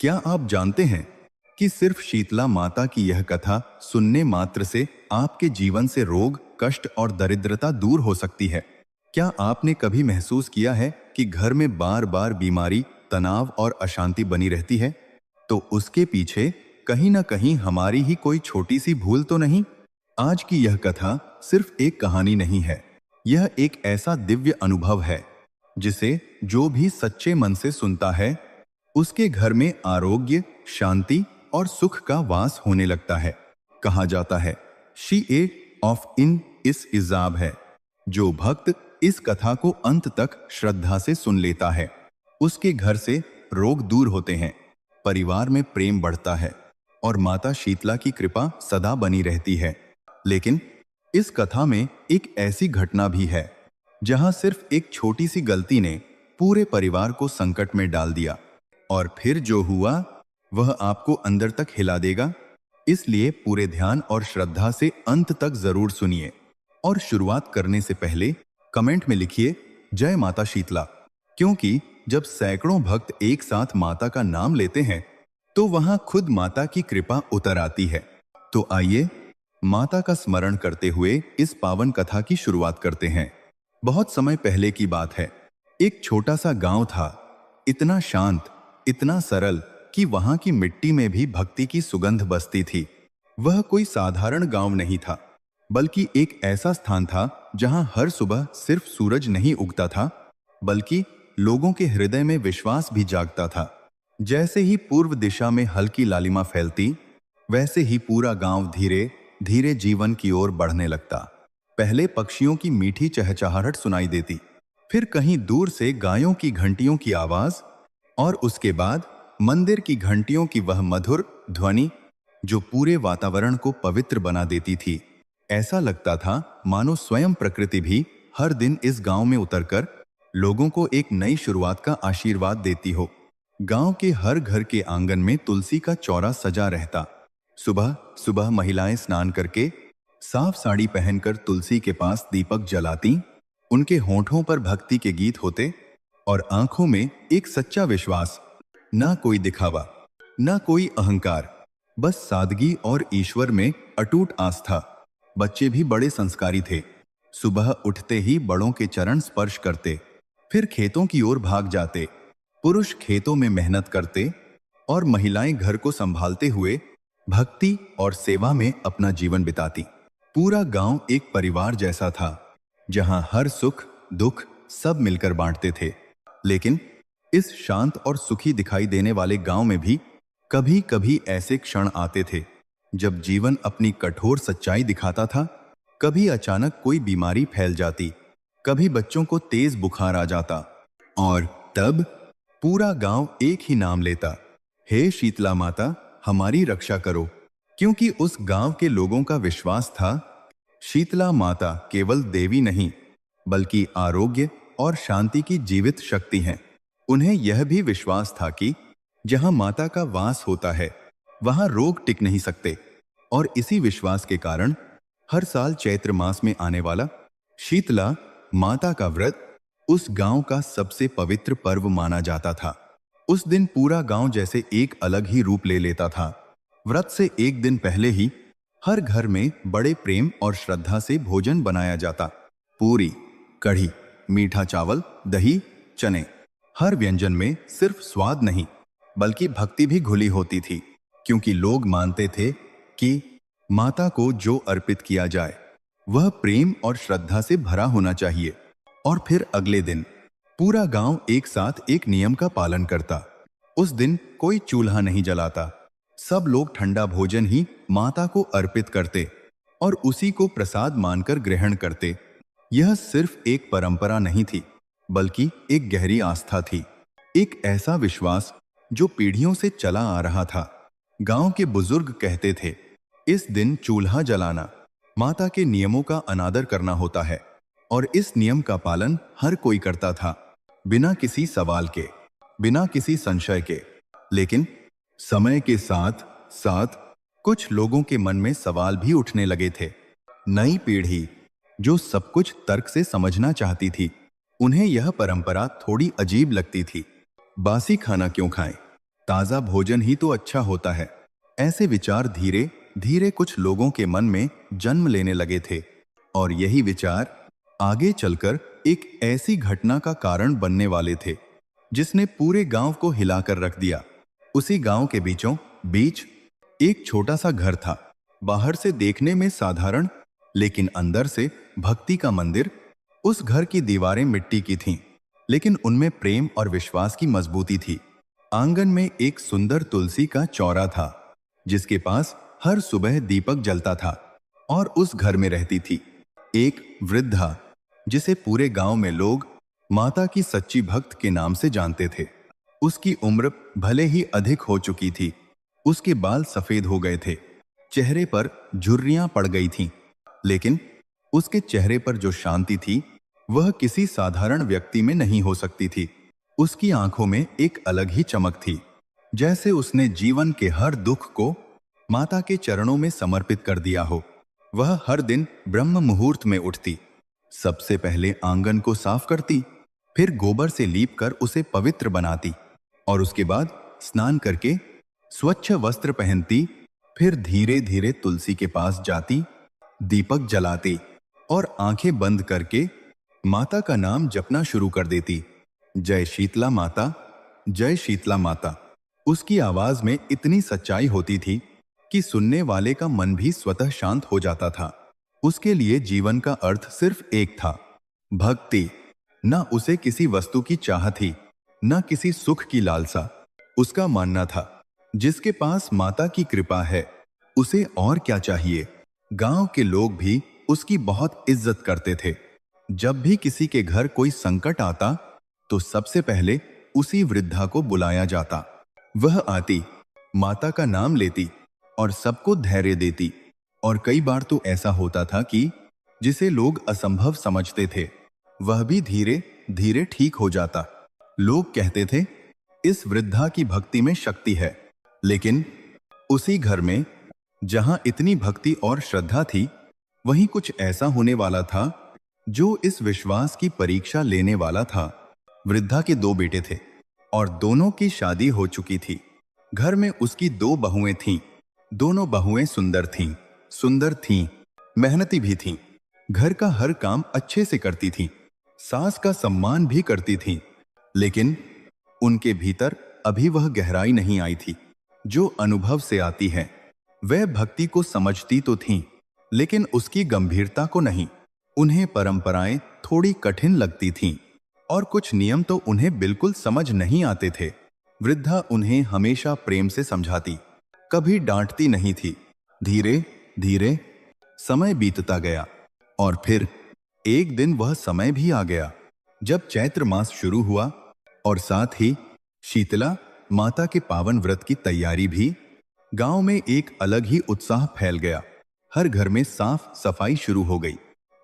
क्या आप जानते हैं कि सिर्फ शीतला माता की यह कथा सुनने मात्र से आपके जीवन से रोग, कष्ट और दरिद्रता दूर हो सकती है? क्या आपने कभी महसूस किया है कि घर में बार बार बीमारी, तनाव और अशांति बनी रहती है? तो उसके पीछे कहीं ना कहीं हमारी ही कोई छोटी सी भूल तो नहीं? आज की यह कथा सिर्फ एक कहानी नहीं है। यह एक ऐसा दिव्य अनुभव है जिसे जो भी सच्चे मन से सुनता है, उसके घर में आरोग्य, शांति और सुख का वास होने लगता है। कहा जाता है, शी ए ऑफ इन इस इजाब है। जो भक्त इस कथा को अंत तक श्रद्धा से सुन लेता है, उसके घर से रोग दूर होते हैं, परिवार में प्रेम बढ़ता है और माता शीतला की कृपा सदा बनी रहती है। लेकिन इस कथा में एक ऐसी घटना भी है जहां सिर्फ एक छोटी सी गलती ने पूरे परिवार को संकट में डाल दिया। और फिर जो हुआ वह आपको अंदर तक हिला देगा। इसलिए पूरे ध्यान और श्रद्धा से अंत तक जरूर सुनिए। और शुरुआत करने से पहले कमेंट में लिखिए जय माता शीतला, क्योंकि जब सैकड़ों भक्त एक साथ माता का नाम लेते हैं तो वहां खुद माता की कृपा उतर आती है। तो आइए माता का स्मरण करते हुए इस पावन कथा की शुरुआत करते हैं। बहुत समय पहले की बात है। एक छोटा सा गांव था, इतना शांत, इतना सरल कि वहां की मिट्टी में भी भक्ति की सुगंध बसती थी। वह कोई साधारण गांव नहीं था, बल्कि एक ऐसा स्थान था जहां हर सुबह सिर्फ सूरज नहीं उगता था, बल्कि लोगों के हृदय में विश्वास भी जागता था। जैसे ही पूर्व दिशा में हल्की लालिमा फैलती, वैसे ही पूरा गांव धीरे धीरे जीवन की ओर बढ़ने लगता। पहले पक्षियों की मीठी चहचहाहट सुनाई देती, फिर कहीं दूर से गायों की घंटियों की आवाज, और उसके बाद मंदिर की घंटियों की वह मधुर ध्वनि जो पूरे वातावरण को पवित्र बना देती थी। ऐसा लगता था मानो स्वयं प्रकृति भी हर दिन इस गांव में उतरकर लोगों को एक नई शुरुआत का आशीर्वाद देती हो। गांव के हर घर के आंगन में तुलसी का चौरा सजा रहता। सुबह सुबह महिलाएं स्नान करके साफ साड़ी पहनकर तुलसी के पास दीपक जलाती। उनके होठों पर भक्ति के गीत होते और आंखों में एक सच्चा विश्वास। ना कोई दिखावा, ना कोई अहंकार, बस सादगी और ईश्वर में अटूट आस्था। बच्चे भी बड़े संस्कारी थे। सुबह उठते ही बड़ों के चरण स्पर्श करते, फिर खेतों की ओर भाग जाते। पुरुष खेतों में मेहनत करते और महिलाएं घर को संभालते हुए भक्ति और सेवा में अपना जीवन बिताती। पूरा गांव एक परिवार जैसा था, जहां हर सुख दुख सब मिलकर बांटते थे। लेकिन इस शांत और सुखी दिखाई देने वाले गांव में भी कभी कभी ऐसे क्षण आते थे जब जीवन अपनी कठोर सच्चाई दिखाता था। कभी अचानक कोई बीमारी फैल जाती, कभी बच्चों को तेज बुखार आ जाता, और तब पूरा गांव एक ही नाम लेता, हे शीतला माता हमारी रक्षा करो। क्योंकि उस गांव के लोगों का विश्वास था, शीतला माता केवल देवी नहीं, बल्कि आरोग्य और शांति की जीवित शक्ति हैं। उन्हें यह भी विश्वास था कि जहां माता का वास होता है, वहां रोग टिक नहीं सकते। और इसी विश्वास के कारण हर साल चैत्र मास में आने वाला शीतला माता का व्रत उस गांव का सबसे पवित्र पर्व माना जाता था। उस दिन पूरा गांव जैसे एक अलग ही रूप ले लेता था। व्रत से एक दिन पहले ही हर घर में बड़े प्रेम और श्रद्धा से भोजन बनाया जाता। पूरी, कढ़ी, मीठा चावल, दही, चने। हर व्यंजन में सिर्फ स्वाद नहीं, बल्कि भक्ति भी घुली होती थी, क्योंकि लोग मानते थे कि माता को जो अर्पित किया जाए वह प्रेम और श्रद्धा से भरा होना चाहिए। और फिर अगले दिन पूरा गांव एक साथ एक नियम का पालन करता। उस दिन कोई चूल्हा नहीं जलाता। सब लोग ठंडा भोजन ही माता को अर्पित करते और उसी को प्रसाद मानकर ग्रहण करते। यह सिर्फ एक परंपरा नहीं थी, बल्कि एक गहरी आस्था थी, एक ऐसा विश्वास जो पीढ़ियों से चला आ रहा था। गांव के बुजुर्ग कहते थे, इस दिन चूल्हा जलाना माता के नियमों का अनादर करना होता है। और इस नियम का पालन हर कोई करता था, बिना किसी सवाल के, बिना किसी संशय के। लेकिन समय के साथ साथ कुछ लोगों के मन में सवाल भी उठने लगे थे। नई पीढ़ी जो सब कुछ तर्क से समझना चाहती थी, उन्हें यह परंपरा थोड़ी अजीब लगती थी। बासी खाना क्यों खाएं? ताजा भोजन ही तो अच्छा होता है। ऐसे विचार धीरे धीरे कुछ लोगों के मन में जन्म लेने लगे थे और यही विचार आगे चलकर एक ऐसी घटना का कारण बनने वाले थे जिसने पूरे गांव को हिलाकर रख दिया। उसी गांव के बीचों बीच एक छोटा सा घर था। बाहर से देखने में साधारण, लेकिन अंदर से भक्ति का मंदिर। उस घर की दीवारें मिट्टी की थीं, लेकिन उनमें प्रेम और विश्वास की मजबूती थी। आंगन में एक सुंदर तुलसी का चौरा था जिसके पास हर सुबह दीपक जलता था। और उस घर में रहती थी एक वृद्धा जिसे पूरे गांव में लोग माता की सच्ची भक्त के नाम से जानते थे। उसकी उम्र भले ही अधिक हो चुकी थी, उसके बाल सफेद हो गए थे, चेहरे पर झुर्रियां पड़ गई थीं, लेकिन उसके चेहरे पर जो शांति थी वह किसी साधारण व्यक्ति में नहीं हो सकती थी। उसकी आंखों में एक अलग ही चमक थी, जैसे उसने जीवन के हर दुख को माता के चरणों में समर्पित कर दिया हो। वह हर दिन ब्रह्म मुहूर्त में उठती, सबसे पहले आंगन को साफ करती, फिर गोबर से लीपकर उसे पवित्र बनाती और उसके बाद स्नान करके स्वच्छ वस्त्र पहनती, फिर धीरे धीरे तुलसी के पास जाती, दीपक जलाती और आंखें बंद करके माता का नाम जपना शुरू कर देती। जय शीतला माता, जय शीतला माता। उसकी आवाज में इतनी सच्चाई होती थी कि सुनने वाले का मन भी स्वतः शांत हो जाता था। उसके लिए जीवन का अर्थ सिर्फ एक था, भक्ति। न उसे किसी वस्तु की चाह थी, न किसी सुख की लालसा। उसका मानना था, जिसके पास माता की कृपा है उसे और क्या चाहिए। गांव के लोग भी उसकी बहुत इज्जत करते थे। जब भी किसी के घर कोई संकट आता तो सबसे पहले उसी वृद्धा को बुलाया जाता। वह आती, माता का नाम लेती और सबको धैर्य देती। और कई बार तो ऐसा होता था कि जिसे लोग असंभव समझते थे वह भी धीरे धीरे ठीक हो जाता। लोग कहते थे इस वृद्धा की भक्ति में शक्ति है। लेकिन उसी घर में जहां इतनी भक्ति और श्रद्धा थी, वहीं कुछ ऐसा होने वाला था जो इस विश्वास की परीक्षा लेने वाला था। वृद्धा के दो बेटे थे और दोनों की शादी हो चुकी थी। घर में उसकी दो बहुएं थीं। दोनों बहुएं सुंदर थीं, मेहनती भी थीं, घर का हर काम अच्छे से करती थीं, सास का सम्मान भी करती थीं। लेकिन उनके भीतर अभी वह गहराई नहीं आई थी जो अनुभव से आती है। वह भक्ति को समझती तो थीं, लेकिन उसकी गंभीरता को नहीं। उन्हें परंपराएं थोड़ी कठिन लगती थीं और कुछ नियम तो उन्हें बिल्कुल समझ नहीं आते थे। वृद्धा उन्हें हमेशा प्रेम से समझाती, कभी डांटती नहीं थी। धीरे धीरे समय बीतता गया और फिर एक दिन वह समय भी आ गया जब चैत्र मास शुरू हुआ और साथ ही शीतला माता के पावन व्रत की तैयारी भी। गांव में एक अलग ही उत्साह फैल गया। हर घर में साफ सफाई शुरू हो गई,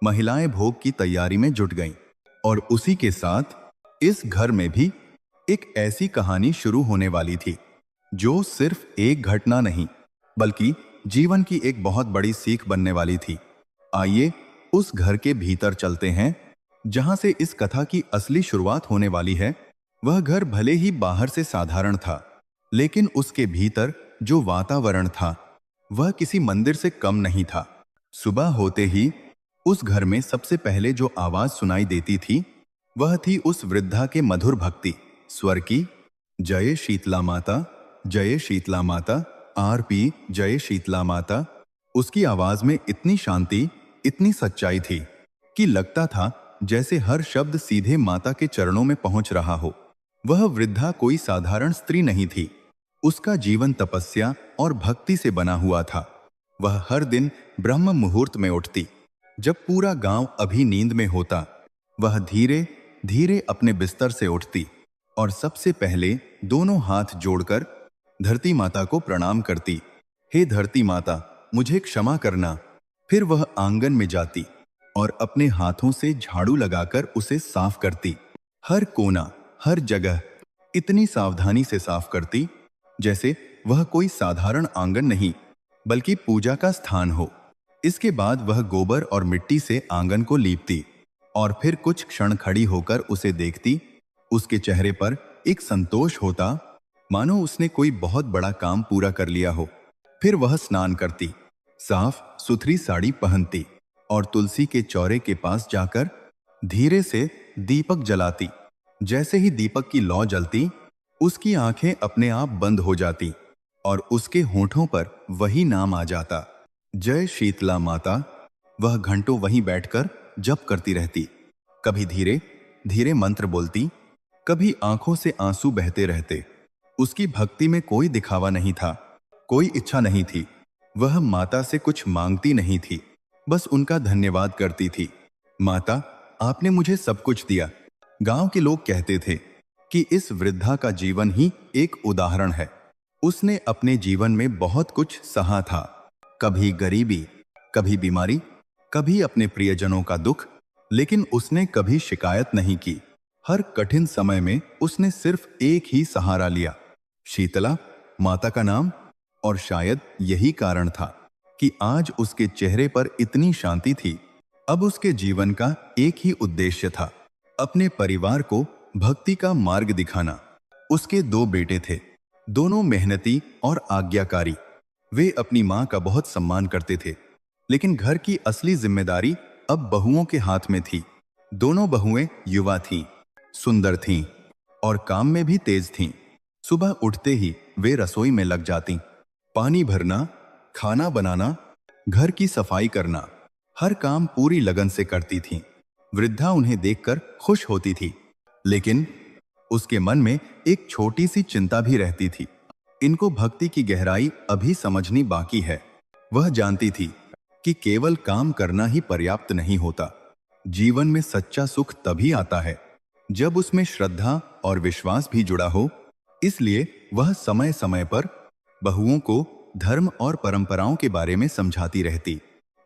महिलाएं भोग की तैयारी में जुट गईं और उसी के साथ इस घर में भी एक ऐसी कहानी शुरू होने वाली थी जो सिर्फ एक घटना नहीं बल्कि जीवन की एक बहुत बड़ी सीख बनने वाली थी। आइए उस घर के भीतर चलते हैं जहां से इस कथा की असली शुरुआत होने वाली है। वह घर भले ही बाहर से साधारण था, लेकिन उसके भीतर जो वातावरण था वह किसी मंदिर से कम नहीं था। सुबह होते ही उस घर में सबसे पहले जो आवाज सुनाई देती थी वह थी उस वृद्धा के मधुर भक्ति स्वर की। जय शीतला माता, जय शीतला माता, आरपी जय शीतला माता। उसकी आवाज में इतनी शांति, इतनी सच्चाई थी कि लगता था जैसे हर शब्द सीधे माता के चरणों में पहुंच रहा हो। वह वृद्धा कोई साधारण स्त्री नहीं थी। उसका जीवन तपस्या और भक्ति से बना हुआ था। वह हर दिन ब्रह्म मुहूर्त में उठती, जब पूरा गांव अभी नींद में होता। वह धीरे धीरे अपने बिस्तर से उठती और सबसे पहले दोनों हाथ जोड़कर धरती माता को प्रणाम करती। हे धरती माता, मुझे क्षमा करना। फिर वह आंगन में जाती और अपने हाथों से झाड़ू लगाकर उसे साफ करती। हर कोना, हर जगह इतनी सावधानी से साफ करती जैसे वह कोई साधारण आंगन नहीं बल्कि पूजा का स्थान हो। इसके बाद वह गोबर और मिट्टी से आंगन को लीपती और फिर कुछ क्षण खड़ी होकर उसे देखती। उसके चेहरे पर एक संतोष होता मानो उसने कोई बहुत बड़ा काम पूरा कर लिया हो। फिर वह स्नान करती, साफ सुथरी साड़ी पहनती और तुलसी के चौरे के पास जाकर धीरे से दीपक जलाती। जैसे ही दीपक की लौ जलती, उसकी आंखें अपने आप बंद हो जाती और उसके होठों पर वही नाम आ जाता, जय शीतला माता। वह घंटों वहीं बैठकर जप करती रहती, कभी धीरे धीरे मंत्र बोलती, कभी आंखों से आंसू बहते रहते। उसकी भक्ति में कोई दिखावा नहीं था, कोई इच्छा नहीं थी। वह माता से कुछ मांगती नहीं थी, बस उनका धन्यवाद करती थी। माता, आपने मुझे सब कुछ दिया। गांव के लोग कहते थे कि इस वृद्धा का जीवन ही एक उदाहरण है। उसने अपने जीवन में बहुत कुछ सहा था, कभी गरीबी, कभी बीमारी, कभी अपने प्रियजनों का दुख, लेकिन उसने कभी शिकायत नहीं की। हर कठिन समय में उसने सिर्फ एक ही सहारा लिया, शीतला माता का नाम। और शायद यही कारण था कि आज उसके चेहरे पर इतनी शांति थी। अब उसके जीवन का एक ही उद्देश्य था, अपने परिवार को भक्ति का मार्ग दिखाना। उसके दो बेटे थे, दोनों मेहनती और आज्ञाकारी। वे अपनी मां का बहुत सम्मान करते थे, लेकिन घर की असली जिम्मेदारी अब बहुओं के हाथ में थी। दोनों बहुएं युवा थीं, सुंदर थीं और काम में भी तेज थीं। सुबह उठते ही वे रसोई में लग जातीं, पानी भरना, खाना बनाना, घर की सफाई करना, हर काम पूरी लगन से करती थीं। वृद्धा उन्हें देखकर खुश होती थी, लेकिन उसके मन में एक छोटी सी चिंता भी रहती थी। इनको भक्ति की गहराई अभी समझनी बाकी है। वह जानती थी कि केवल काम करना ही पर्याप्त नहीं होता। जीवन में सच्चा सुख तभी आता है जब उसमें श्रद्धा और विश्वास भी जुड़ा हो। इसलिए वह समय समय पर बहुओं को धर्म और परंपराओं के बारे में समझाती रहती,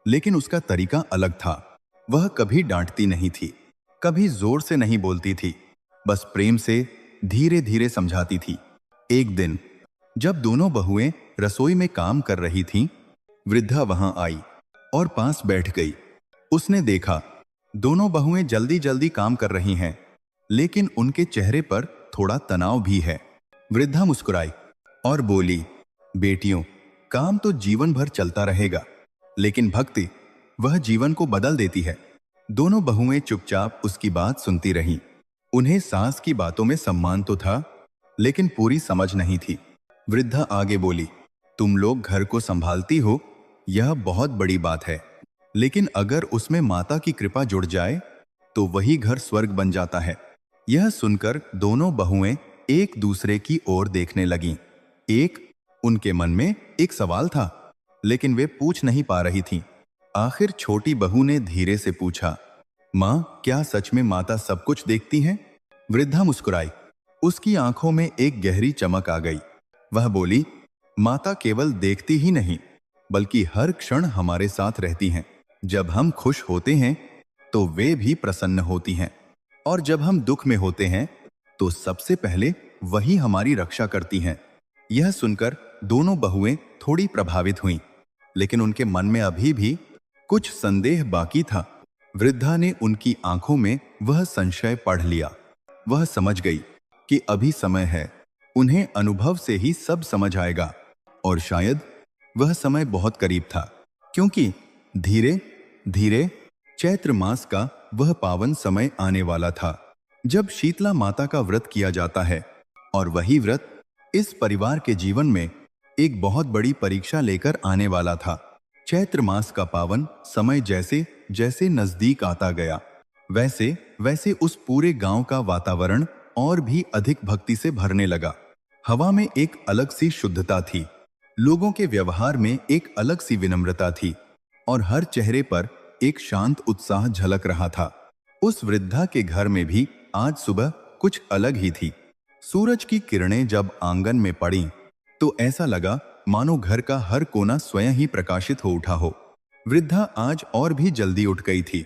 लेकिन उसका तरीका अलग था। वह कभी डांटती नहीं थी, कभी जोर से नहीं बोलती थी, बस प्रेम से धीरे धीरे समझाती थी। एक दिन जब दोनों बहुएं रसोई में काम कर रही थीं, वृद्धा वहां आई और पास बैठ गई। उसने देखा दोनों बहुएं जल्दी जल्दी काम कर रही हैं, लेकिन उनके चेहरे पर थोड़ा तनाव भी है। वृद्धा मुस्कुराई और बोली, बेटियों, काम तो जीवन भर चलता रहेगा, लेकिन भक्ति वह जीवन को बदल देती है। दोनों बहुएं चुपचाप उसकी बात सुनती रहीं। उन्हें सास की बातों में सम्मान तो था, लेकिन पूरी समझ नहीं थी। वृद्धा आगे बोली, तुम लोग घर को संभालती हो, यह बहुत बड़ी बात है, लेकिन अगर उसमें माता की कृपा जुड़ जाए तो वही घर स्वर्ग बन जाता है। यह सुनकर दोनों बहुएं एक दूसरे की ओर देखने लगीं। उनके मन में एक सवाल था, लेकिन वे पूछ नहीं पा रही थीं। आखिर छोटी बहू ने धीरे से पूछा, मां, क्या सच में माता सब कुछ देखती हैं? वृद्धा मुस्कुराई, उसकी आंखों में एक गहरी चमक आ गई। वह बोली, माता केवल देखती ही नहीं, बल्कि हर क्षण हमारे साथ रहती हैं। जब हम खुश होते हैं तो वे भी प्रसन्न होती हैं, और जब हम दुख में होते हैं तो सबसे पहले वही हमारी रक्षा करती हैं। यह सुनकर दोनों बहुएं थोड़ी प्रभावित हुईं, लेकिन उनके मन में अभी भी कुछ संदेह बाकी था। वृद्धा ने उनकी आंखों में वह संशय पढ़ लिया। वह समझ गई कि अभी समय है, उन्हें अनुभव से ही सब समझ आएगा, और शायद वह समय बहुत करीब था, क्योंकि धीरे धीरे चैत्र मास का वह पावन समय आने वाला था जब शीतला माता का व्रत किया जाता है। और वही व्रत इस परिवार के जीवन में एक बहुत बड़ी परीक्षा लेकर आने वाला था। चैत्र मास का पावन समय जैसे जैसे नजदीक आता गया, वैसे वैसे उस पूरे गांव का वातावरण और भी अधिक भक्ति से भरने लगा। हवा में एक अलग सी शुद्धता थी, लोगों के व्यवहार में एक अलग सी विनम्रता थी, और हर चेहरे पर एक शांत उत्साह झलक रहा था। उस वृद्धा के घर में भी आज सुबह कुछ अलग ही थी। सूरज की किरणें जब आंगन में पड़ीं, तो ऐसा लगा मानो घर का हर कोना स्वयं ही प्रकाशित हो उठा हो। वृद्धा आज और भी जल्दी उठ गई थी।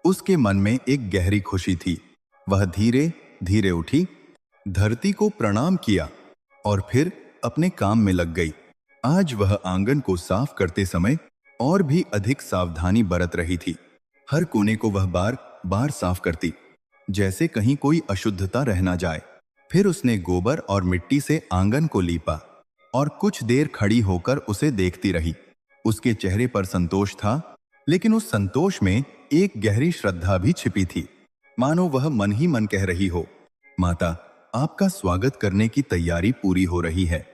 उसके मन में एक गहरी खुशी थी। वह धीरे धीरे उठी, धरती को प्रणाम किया और फिर अपने काम में लग गई। आज वह आंगन को साफ करते समय और भी अधिक सावधानी बरत रही थी। हर कोने को वह बार बार साफ करती, जैसे कहीं कोई अशुद्धता रह ना जाए। फिर उसने गोबर और मिट्टी से आंगन को लीपा और कुछ देर खड़ी होकर उसे देखती रही। उसके चेहरे पर संतोष था, लेकिन उस संतोष में एक गहरी श्रद्धा भी छिपी थी, मानो वह मन ही मन कह रही हो, माता, आपका स्वागत करने की तैयारी पूरी हो रही है।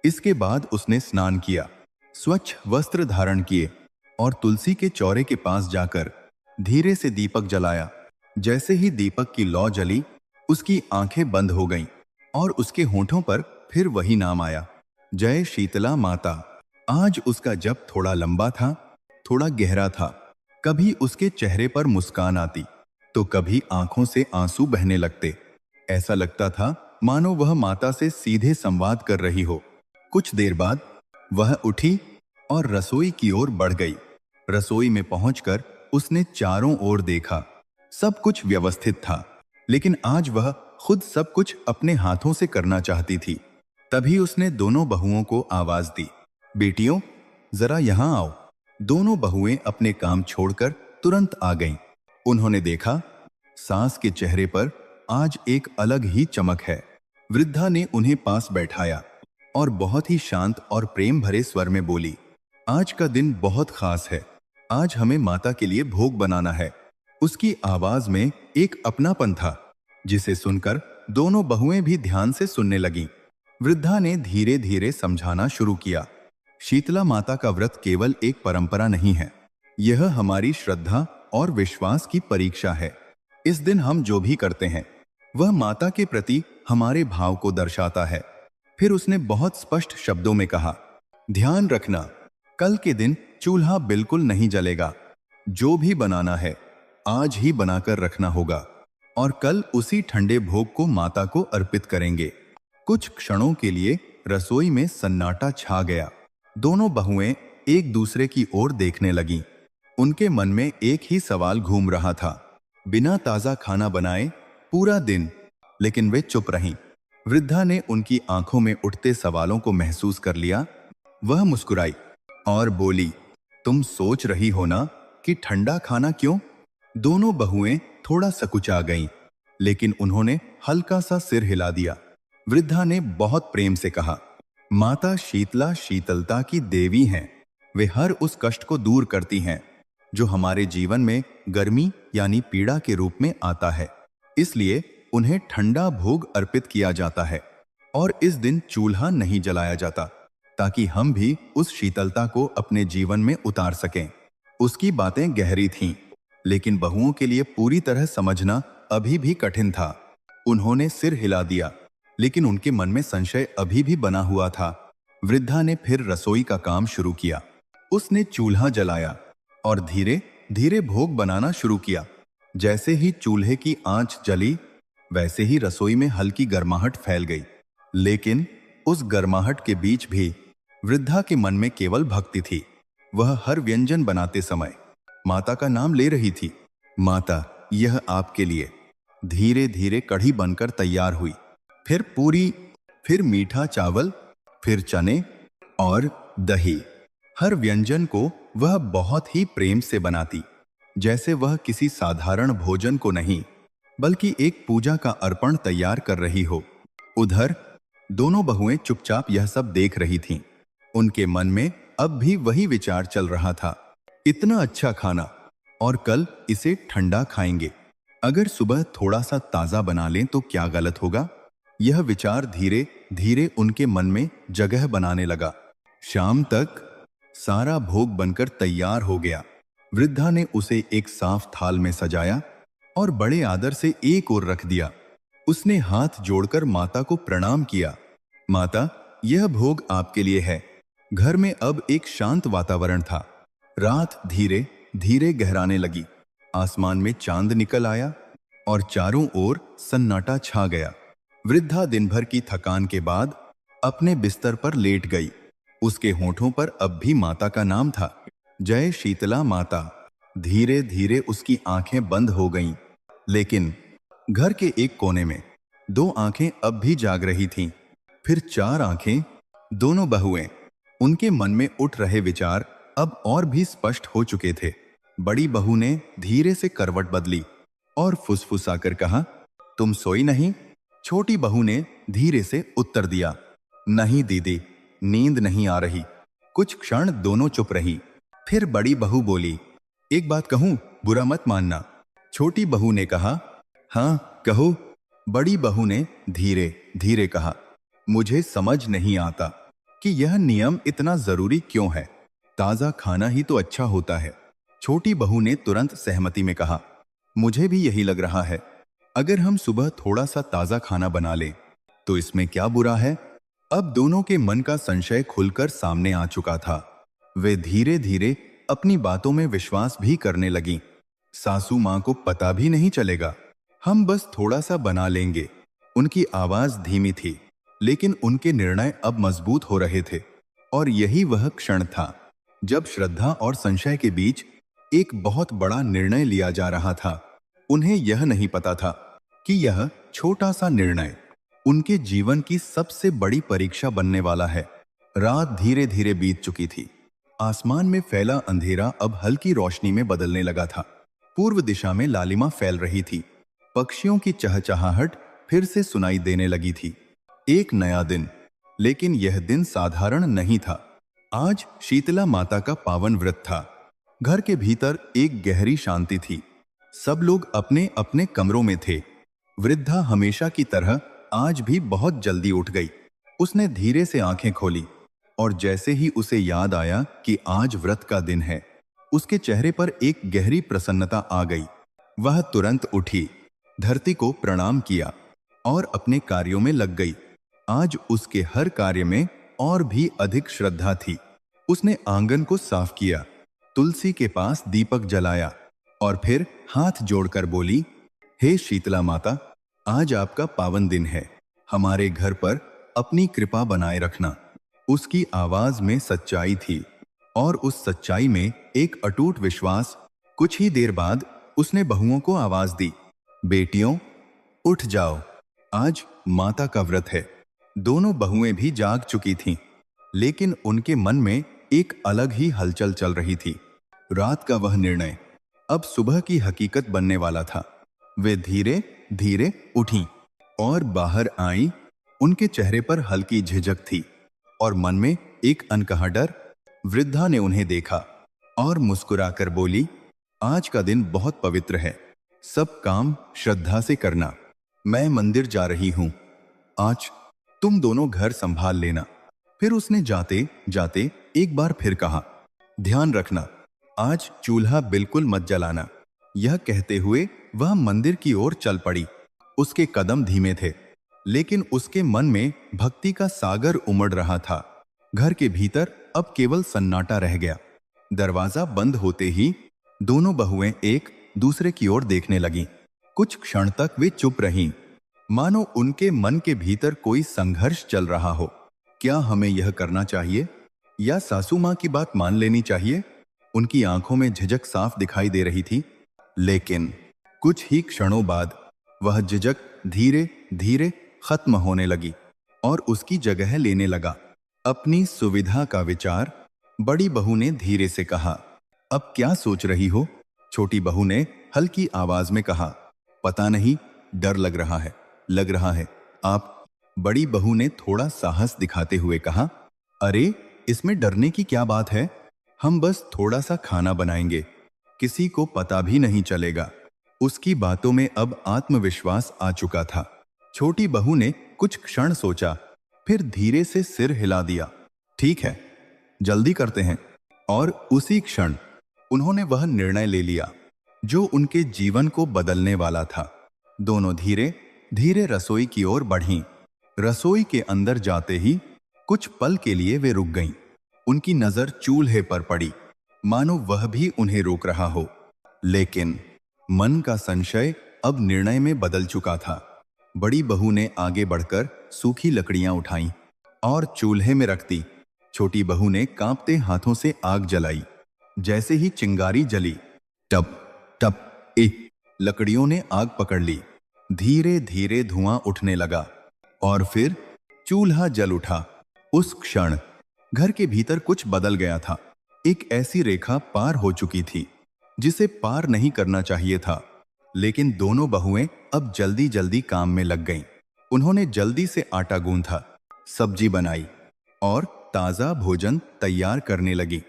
इसके बाद उसने स्नान किया, स्वच्छ वस्त्र धारण किए और तुलसी के चौरे के पास जाकर धीरे से दीपक जलाया। जैसे ही दीपक की लौ जली, उसकी आंखें बंद हो गईं और उसके होठों पर फिर वही नाम आया, जय शीतला माता। आज उसका जप थोड़ा लंबा था, थोड़ा गहरा था। कभी उसके चेहरे पर मुस्कान आती, तो कभी आंखों से आंसू बहने लगते। ऐसा लगता था मानो वह माता से सीधे संवाद कर रही हो। कुछ देर बाद वह उठी और रसोई की ओर बढ़ गई। रसोई में पहुंचकर उसने चारों ओर देखा। सब कुछ व्यवस्थित था, लेकिन आज वह खुद सब कुछ अपने हाथों से करना चाहती थी। तभी उसने दोनों बहुओं को आवाज दी, बेटियों, जरा यहां आओ। दोनों बहुएं अपने काम छोड़कर तुरंत आ गईं। उन्होंने देखा, सास के चेहरे पर आज एक अलग ही चमक है। वृद्धा ने उन्हें पास बैठाया और बहुत ही शांत और प्रेम भरे स्वर में बोली, आज का दिन बहुत खास है। आज हमें माता के लिए भोग बनाना है। उसकी आवाज में एक अपनापन था, जिसे सुनकर दोनों बहुएं भी ध्यान से सुनने लगीं। वृद्धा ने धीरे धीरे समझाना शुरू किया, शीतला माता का व्रत केवल एक परंपरा नहीं है, यह हमारी श्रद्धा और विश्वास की परीक्षा है। इस दिन हम जो भी करते हैं, वह माता के प्रति हमारे भाव को दर्शाता है। फिर उसने बहुत स्पष्ट शब्दों में कहा, ध्यान रखना, कल के दिन चूल्हा बिल्कुल नहीं जलेगा। जो भी बनाना है, आज ही बनाकर रखना होगा और कल उसी ठंडे भोग को माता को अर्पित करेंगे। कुछ क्षणों के लिए रसोई में सन्नाटा छा गया। दोनों बहुएं एक दूसरे की ओर देखने लगीं। उनके मन में एक ही सवाल घूम रहा था, बिना ताजा खाना बनाए पूरा दिन, लेकिन वे चुप रहीं। वृद्धा ने उनकी आंखों में उठते सवालों को महसूस कर लिया। वह मुस्कुराई और बोली, तुम सोच रही हो ना कि ठंडा खाना क्यों? दोनों बहुएं थोड़ा सकुचा गईं, लेकिन उन्होंने हल्का सा सिर हिला दिया। वृद्धा ने बहुत प्रेम से कहा, माता शीतला शीतलता की देवी हैं। वे हर उस कष्ट को दूर करती हैं जो हमारे जीवन में गर्मी यानी पीड़ा के रूप में आता है। इसलिए उन्हें ठंडा भोग अर्पित किया जाता है और इस दिन चूल्हा नहीं जलाया जाता, ताकि हम भी उस शीतलता को अपने जीवन में उतार सकें। उसकी बातें गहरी थीं, लेकिन बहुओं के लिए पूरी तरह समझना अभी भी कठिन था। उन्होंने सिर हिला दिया, लेकिन उनके मन में संशय अभी भी बना हुआ था। वृद्धा ने फिर रसोई का काम शुरू किया। उसने चूल्हा जलाया और धीरे धीरे भोग बनाना शुरू किया। जैसे ही चूल्हे की आंच जली, वैसे ही रसोई में हल्की गर्माहट फैल गई। लेकिन उस गर्माहट के बीच भी वृद्धा के मन में केवल भक्ति थी। वह हर व्यंजन बनाते समय माता का नाम ले रही थी, माता, यह आपके लिए। धीरे धीरे कढ़ी बनकर तैयार हुई, फिर पूरी, फिर मीठा चावल, फिर चने और दही। हर व्यंजन को वह बहुत ही प्रेम से बनाती, जैसे वह किसी साधारण भोजन को नहीं, बल्कि एक पूजा का अर्पण तैयार कर रही हो। उधर दोनों बहुएं चुपचाप यह सब देख रही थीं। उनके मन में अब भी वही विचार चल रहा था, इतना अच्छा खाना और कल इसे ठंडा खाएंगे। अगर सुबह थोड़ा सा ताजा बना लें तो क्या गलत होगा? यह विचार धीरे धीरे उनके मन में जगह बनाने लगा। शाम तक सारा भोग बनकर तैयार हो गया। वृद्धा ने उसे एक साफ थाल में सजाया और बड़े आदर से एक ओर रख दिया। उसने हाथ जोड़कर माता को प्रणाम किया, माता, यह भोग आपके लिए है। घर में अब एक शांत वातावरण था। रात धीरे धीरे गहराने लगी। आसमान में चांद निकल आया और चारों ओर सन्नाटा छा गया। वृद्धा दिन भर की थकान के बाद अपने बिस्तर पर लेट गई। उसके होठों पर अब भी माता का नाम था, जय शीतला माता। धीरे धीरे उसकी आंखें बंद हो गईं, लेकिन घर के एक कोने में दो आंखें अब भी जाग रही थीं। फिर चार आंखें। दोनों बहुएं, उनके मन में उठ रहे विचार अब और भी स्पष्ट हो चुके थे। बड़ी बहू ने धीरे से करवट बदली और फुसफुसाकर कहा, तुम सोई नहीं? छोटी बहू ने धीरे से उत्तर दिया, नहीं दीदी, नींद नहीं आ रही। कुछ क्षण दोनों चुप रही। फिर बड़ी बहू बोली, एक बात कहूं, बुरा मत मानना। छोटी बहू ने कहा, हाँ कहो। बड़ी बहू ने धीरे धीरे कहा, मुझे समझ नहीं आता कि यह नियम इतना जरूरी क्यों है। ताजा खाना ही तो अच्छा होता है। छोटी बहू ने तुरंत सहमति में कहा, मुझे भी यही लग रहा है। अगर हम सुबह थोड़ा सा ताजा खाना बना लें तो इसमें क्या बुरा है। अब दोनों के मन का संशय खुलकर सामने आ चुका था। वे धीरे धीरे अपनी बातों में विश्वास भी करने लगीं। सासू मां को पता भी नहीं चलेगा, हम बस थोड़ा सा बना लेंगे। उनकी आवाज धीमी थी, लेकिन उनके निर्णय अब मजबूत हो रहे थे। और यही वह क्षण था जब श्रद्धा और संशय के बीच एक बहुत बड़ा निर्णय लिया जा रहा था। उन्हें यह नहीं पता था कि यह छोटा सा निर्णय उनके जीवन की सबसे बड़ी परीक्षा बनने वाला है। रात धीरे धीरे बीत चुकी थी। आसमान में फैला अंधेरा अब हल्की रोशनी में बदलने लगा था। पूर्व दिशा में लालिमा फैल रही थी। पक्षियों की चहचहाहट फिर से सुनाई देने लगी थी। एक नया दिन, लेकिन यह दिन साधारण नहीं था। आज शीतला माता का पावन व्रत था। घर के भीतर एक गहरी शांति थी। सब लोग अपने अपने कमरों में थे। वृद्धा हमेशा की तरह आज भी बहुत जल्दी उठ गई। उसने धीरे से आंखें खोली और जैसे ही उसे याद आया कि आज व्रत का दिन है, उसके चेहरे पर एक गहरी प्रसन्नता आ गई। वह तुरंत उठी, धरती को प्रणाम किया और अपने कार्यों में लग गई। आज उसके हर कार्य में और भी अधिक श्रद्धा थी। उसने आंगन को साफ किया, तुलसी के पास दीपक जलाया और फिर हाथ जोड़कर बोली, हे शीतला माता, आज आपका पावन दिन है। हमारे घर पर अपनी कृपा बनाए रखना। उसकी आवाज में सच्चाई थी और उस सच्चाई में एक अटूट विश्वास। कुछ ही देर बाद उसने बहुओं को आवाज दी, बेटियों उठ जाओ, आज माता का व्रत है। दोनों बहुएं भी जाग चुकी थीं, लेकिन उनके मन में एक अलग ही हलचल चल रही थी। रात का वह निर्णय अब सुबह की हकीकत बनने वाला था। वे धीरे धीरे उठीं और बाहर आईं। उनके चेहरे पर हल्की झिझक थी और मन में एक अनकहा डर। वृद्धा ने उन्हें देखा और मुस्कुराकर बोली, आज का दिन बहुत पवित्र है। सब काम श्रद्धा से करना। मैं मंदिर जा रही हूं। आज तुम दोनों घर संभाल लेना। फिर उसने जाते जाते एक बार फिर कहा, ध्यान रखना, आज चूल्हा बिल्कुल मत जलाना। यह कहते हुए वह मंदिर की ओर चल पड़ी। उसके कदम धीमे थे, लेकिन उसके मन में भक्ति का सागर उमड़ रहा था। घर के भीतर अब केवल सन्नाटा रह गया। दरवाजा बंद होते ही दोनों बहुएं एक दूसरे की ओर देखने लगीं। कुछ क्षण तक वे चुप रहीं, मानो उनके मन के भीतर कोई संघर्ष चल रहा हो। क्या हमें यह करना चाहिए या सासू मां की बात मान लेनी चाहिए? उनकी आंखों में झिझक साफ दिखाई दे रही थी, लेकिन कुछ ही क्षणों बाद वह झिझक धीरे धीरे खत्म होने लगी और उसकी जगह लेने लगा अपनी सुविधा का विचार। बड़ी बहू ने धीरे से कहा, अब क्या सोच रही हो? छोटी बहू ने हल्की आवाज में कहा, पता नहीं, डर लग रहा है। लग रहा है आप? बड़ी बहू ने थोड़ा साहस दिखाते हुए कहा, अरे इसमें डरने की क्या बात है? हम बस थोड़ा सा खाना बनाएंगे, किसी को पता भी नहीं चलेगा। उसकी बातों में अब आत्मविश्वास आ चुका था। छोटी बहू ने कुछ क्षण सोचा, फिर धीरे से सिर हिला दिया, ठीक है, जल्दी करते हैं। और उसी क्षण उन्होंने वह निर्णय ले लिया जो उनके जीवन को बदलने वाला था। दोनों धीरे धीरे रसोई की ओर बढ़ीं। रसोई के अंदर जाते ही कुछ पल के लिए वे रुक गईं। उनकी नजर चूल्हे पर पड़ी, मानो वह भी उन्हें रोक रहा हो। लेकिन मन का संशय अब निर्णय में बदल चुका था। बड़ी बहू ने आगे बढ़कर सूखी लकड़ियां उठाईं और चूल्हे में रख दी। छोटी बहू ने कांपते हाथों से आग जलाई। जैसे ही चिंगारी जली, टप टप लकड़ियों ने आग पकड़ ली। धीरे धीरे धुआं उठने लगा और फिर चूल्हा जल उठा। उस क्षण घर के भीतर कुछ बदल गया था। एक ऐसी रेखा पार हो चुकी थी जिसे पार नहीं करना चाहिए था। लेकिन दोनों बहुएं अब जल्दी जल्दी काम में लग गईं। उन्होंने जल्दी से आटा गूंथा, सब्जी बनाई और ताजा भोजन तैयार करने लगी।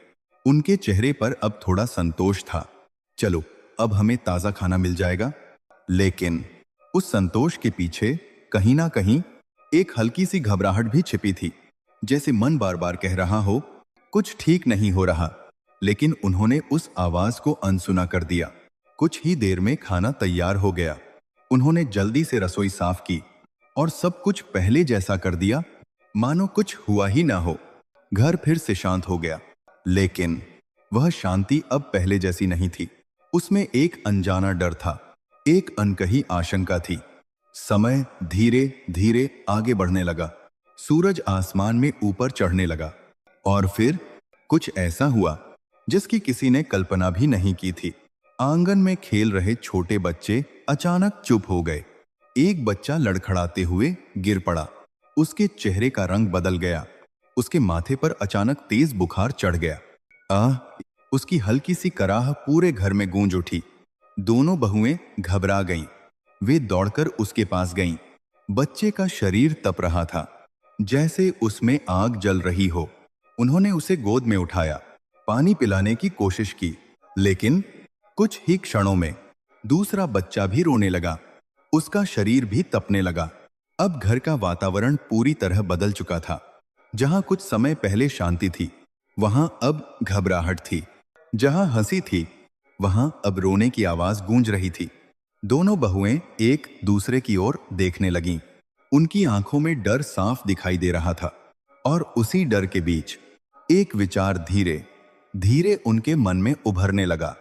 उनके चेहरे पर अब थोड़ा संतोष था। चलो, अब हमें ताजा खाना मिल जाएगा। लेकिन उस संतोष के पीछे कहीं ना कहीं एक हल्की सी घबराहट भी छिपी थी, जैसे मन बार बार कह रहा हो कुछ ठीक नहीं हो रहा। लेकिन उन्होंने उस आवाज को अनसुना कर दिया। कुछ ही देर में खाना तैयार हो गया। उन्होंने जल्दी से रसोई साफ की और सब कुछ पहले जैसा कर दिया, मानो कुछ हुआ ही ना हो। घर फिर से शांत हो गया, लेकिन वह शांति अब पहले जैसी नहीं थी। उसमें एक अनजाना डर था, एक अनकही आशंका थी। समय धीरे धीरे आगे बढ़ने लगा। सूरज आसमान में ऊपर चढ़ने लगा और फिर कुछ ऐसा हुआ जिसकी किसी ने कल्पना भी नहीं की थी। आंगन में खेल रहे छोटे बच्चे अचानक चुप हो गए। एक बच्चा लड़खड़ाते हुए गिर पड़ा। उसके चेहरे का रंग बदल गया। उसके माथे पर अचानक तेज बुखार चढ़ गया। आह! उसकी हल्की सी कराह पूरे घर में गूंज उठी। दोनों बहुएं घबरा गईं। वे दौड़कर उसके पास गईं। बच्चे का शरीर तप रहा था, जैसे उसमें आग जल रही हो। उन्होंने उसे गोद में उठाया, पानी पिलाने की कोशिश की, लेकिन कुछ ही क्षणों में दूसरा बच्चा भी रोने लगा। उसका शरीर भी तपने लगा। अब घर का वातावरण पूरी तरह बदल चुका था। जहां कुछ समय पहले शांति थी, वहां अब घबराहट थी। जहां हंसी थी, वहां अब रोने की आवाज गूंज रही थी। दोनों बहुएं एक दूसरे की ओर देखने लगीं। उनकी आंखों में डर साफ दिखाई दे रहा था और उसी डर के बीच एक विचार धीरे धीरे उनके मन में उभरने लगा।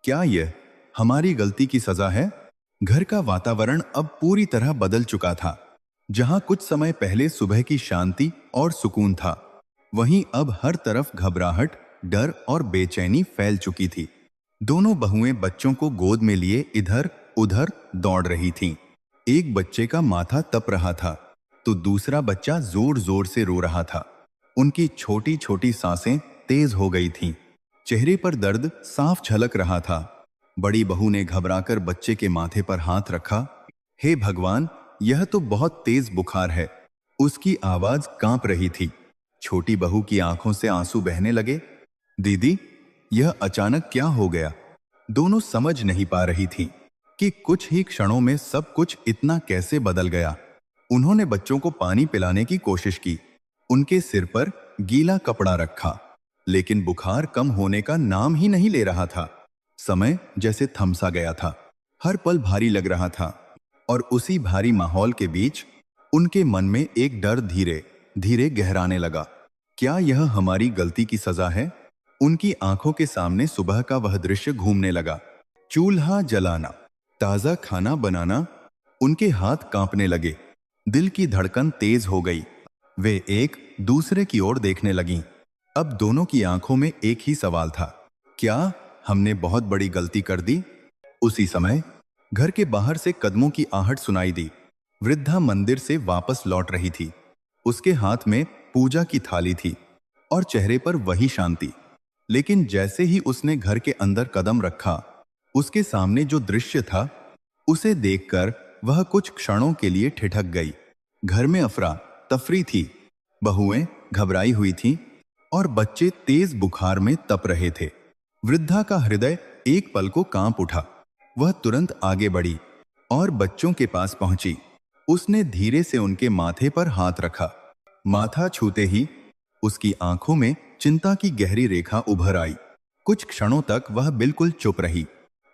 क्या यह हमारी गलती की सजा है? घर का वातावरण अब पूरी तरह बदल चुका था। जहां कुछ समय पहले सुबह की शांति और सुकून था, वहीं अब हर तरफ घबराहट, डर और बेचैनी फैल चुकी थी। दोनों बहुएं बच्चों को गोद में लिए इधर उधर दौड़ रही थीं। एक बच्चे का माथा तप रहा था, तो दूसरा बच्चा जोर जोर से रो रहा था। उनकी छोटी छोटी सांसें तेज हो गई थीं। चेहरे पर दर्द साफ झलक रहा था। बड़ी बहू ने घबराकर बच्चे के माथे पर हाथ रखा। हे भगवान, यह तो बहुत तेज बुखार है। उसकी आवाज कांप रही थी। छोटी बहू की आंखों से आंसू बहने लगे। दीदी, यह अचानक क्या हो गया? दोनों समझ नहीं पा रही थीं कि कुछ ही क्षणों में सब कुछ इतना कैसे बदल गया। उन्होंने बच्चों को पानी पिलाने की कोशिश की, उनके सिर पर गीला कपड़ा रखा, लेकिन बुखार कम होने का नाम ही नहीं ले रहा था। समय जैसे थमसा गया था। हर पल भारी लग रहा था और उसी भारी माहौल के बीच उनके मन में एक डर धीरे धीरे गहराने लगा। क्या यह हमारी गलती की सजा है? उनकी आंखों के सामने सुबह का वह दृश्य घूमने लगा। चूल्हा जलाना, ताजा खाना बनाना। उनके हाथ कांपने लगे, दिल की धड़कन तेज हो गई। वे एक दूसरे की ओर देखने लगीं। अब दोनों की आंखों में एक ही सवाल था, क्या हमने बहुत बड़ी गलती कर दी? उसी समय घर के बाहर से कदमों की आहट सुनाई दी। वृद्धा मंदिर से वापस लौट रही थी। उसके हाथ में पूजा की थाली थी और चेहरे पर वही शांति। लेकिन जैसे ही उसने घर के अंदर कदम रखा, उसके सामने जो दृश्य था, उसे देखकर वह कुछ क्षणों के लिए ठिठक गई। घर में अफरा तफरी थी। बहुएं घबराई हुई थीं और बच्चे तेज बुखार में तप रहे थे। वृद्धा का हृदय एक पल को कांप उठा। वह तुरंत आगे बढ़ी और बच्चों के पास पहुंची। उसने धीरे से उनके माथे पर हाथ रखा। माथा छूते ही उसकी आंखों में चिंता की गहरी रेखा उभर आई। कुछ क्षणों तक वह बिल्कुल चुप रही,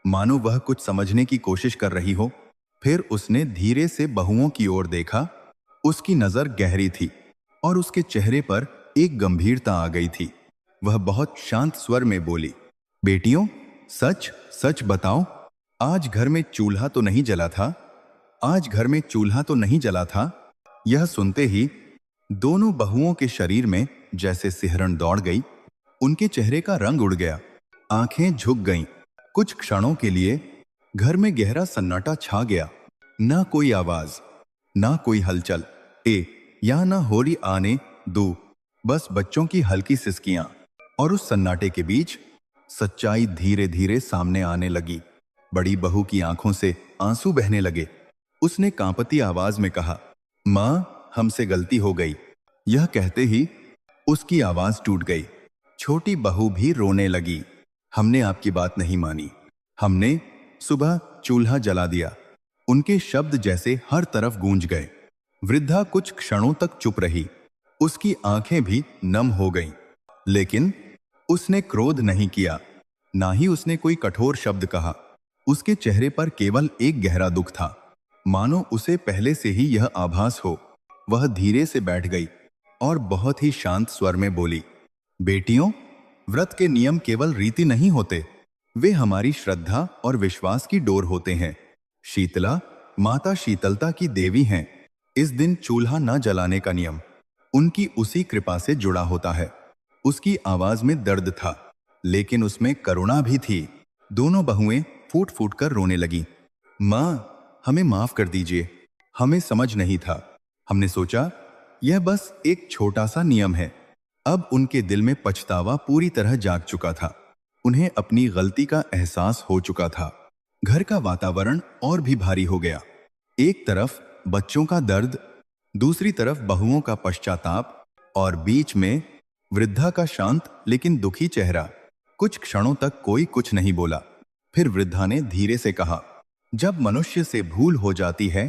मानो वह कुछ समझने की कोशिश कर रही हो। फिर उसने धीरे से बहुओं की ओर देखा। उसकी नजर गहरी थी और उसके चेहरे पर एक गंभीरता आ गई थी। वह बहुत शांत स्वर में बोली, बेटियों, सच सच बताओ, आज घर में चूल्हा तो नहीं जला था? आज घर में चूल्हा तो नहीं जला था? यह सुनते ही दोनों बहुओं के शरीर में जैसे सिहरन दौड़ गई। उनके चेहरे का रंग उड़ गया, आंखें झुक गईं। कुछ क्षणों के लिए घर में गहरा सन्नाटा छा गया। ना कोई आवाज, ना कोई हलचल, या ना होली आने दो, बस बच्चों की हल्की सिसकियां। और उस सन्नाटे के बीच सच्चाई धीरे धीरे सामने आने लगी। बड़ी बहू की आंखों से आंसू बहने लगे। उसने कांपती आवाज में कहा, माँ, हमसे गलती हो गई। यह कहते ही उसकी आवाज टूट गई। छोटी बहू भी रोने लगी। हमने आपकी बात नहीं मानी। हमने सुबह चूल्हा जला दिया। उनके शब्द जैसे हर तरफ गूंज गए। वृद्धा कुछ क्षणों तक चुप रही। उसकी आंखें भी नम हो गईं। लेकिन उसने क्रोध नहीं किया, ना ही उसने कोई कठोर शब्द कहा। उसके चेहरे पर केवल एक गहरा दुख था, मानो उसे पहले से ही यह आभास हो। वह धीरे से बैठ गई और बहुत ही शांत स्वर में बोली, बेटियों, व्रत के नियम केवल रीति नहीं होते, वे हमारी श्रद्धा और विश्वास की डोर होते हैं। शीतला माता शीतलता की देवी हैं। इस दिन चूल्हा न जलाने का नियम उनकी उसी कृपा से जुड़ा होता है। उसकी आवाज में दर्द था, लेकिन उसमें करुणा भी थी। दोनों बहुएं फूट फूट कर रोने लगीं। माँ, हमें माफ कर दीजिए, हमें समझ नहीं था। हमने सोचा यह बस एक छोटा सा नियम है। अब उनके दिल में पछतावा पूरी तरह जाग चुका था। उन्हें अपनी गलती का एहसास हो चुका था। घर का वातावरण और भी भारी हो गया। एक तरफ बच्चों का दर्द, दूसरी तरफ बहुओं का पश्चाताप, और बीच में वृद्धा का शांत लेकिन दुखी चेहरा। कुछ क्षणों तक कोई कुछ नहीं बोला। फिर वृद्धा ने धीरे से कहा, जब मनुष्य से भूल हो जाती है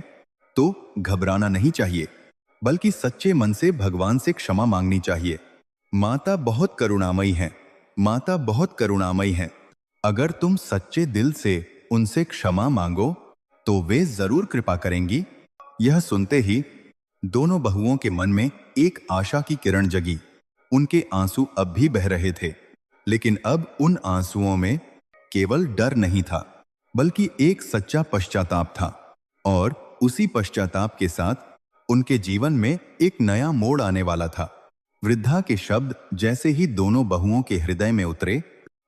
तो घबराना नहीं चाहिए, बल्कि सच्चे मन से भगवान से क्षमा मांगनी चाहिए। माता बहुत करुणामयी हैं। माता बहुत करुणामयी हैं। अगर तुम सच्चे दिल से उनसे क्षमा मांगो तो वे जरूर कृपा करेंगी। यह सुनते ही दोनों बहुओं के मन में एक आशा की किरण जगी। उनके आंसू अब भी बह रहे थे, लेकिन अब उन आंसुओं में केवल डर नहीं था, बल्कि एक सच्चा पश्चाताप था। और उसी पश्चाताप के साथ उनके जीवन में एक नया मोड़ आने वाला था। वृद्धा के शब्द जैसे ही दोनों बहुओं के हृदय में उतरे,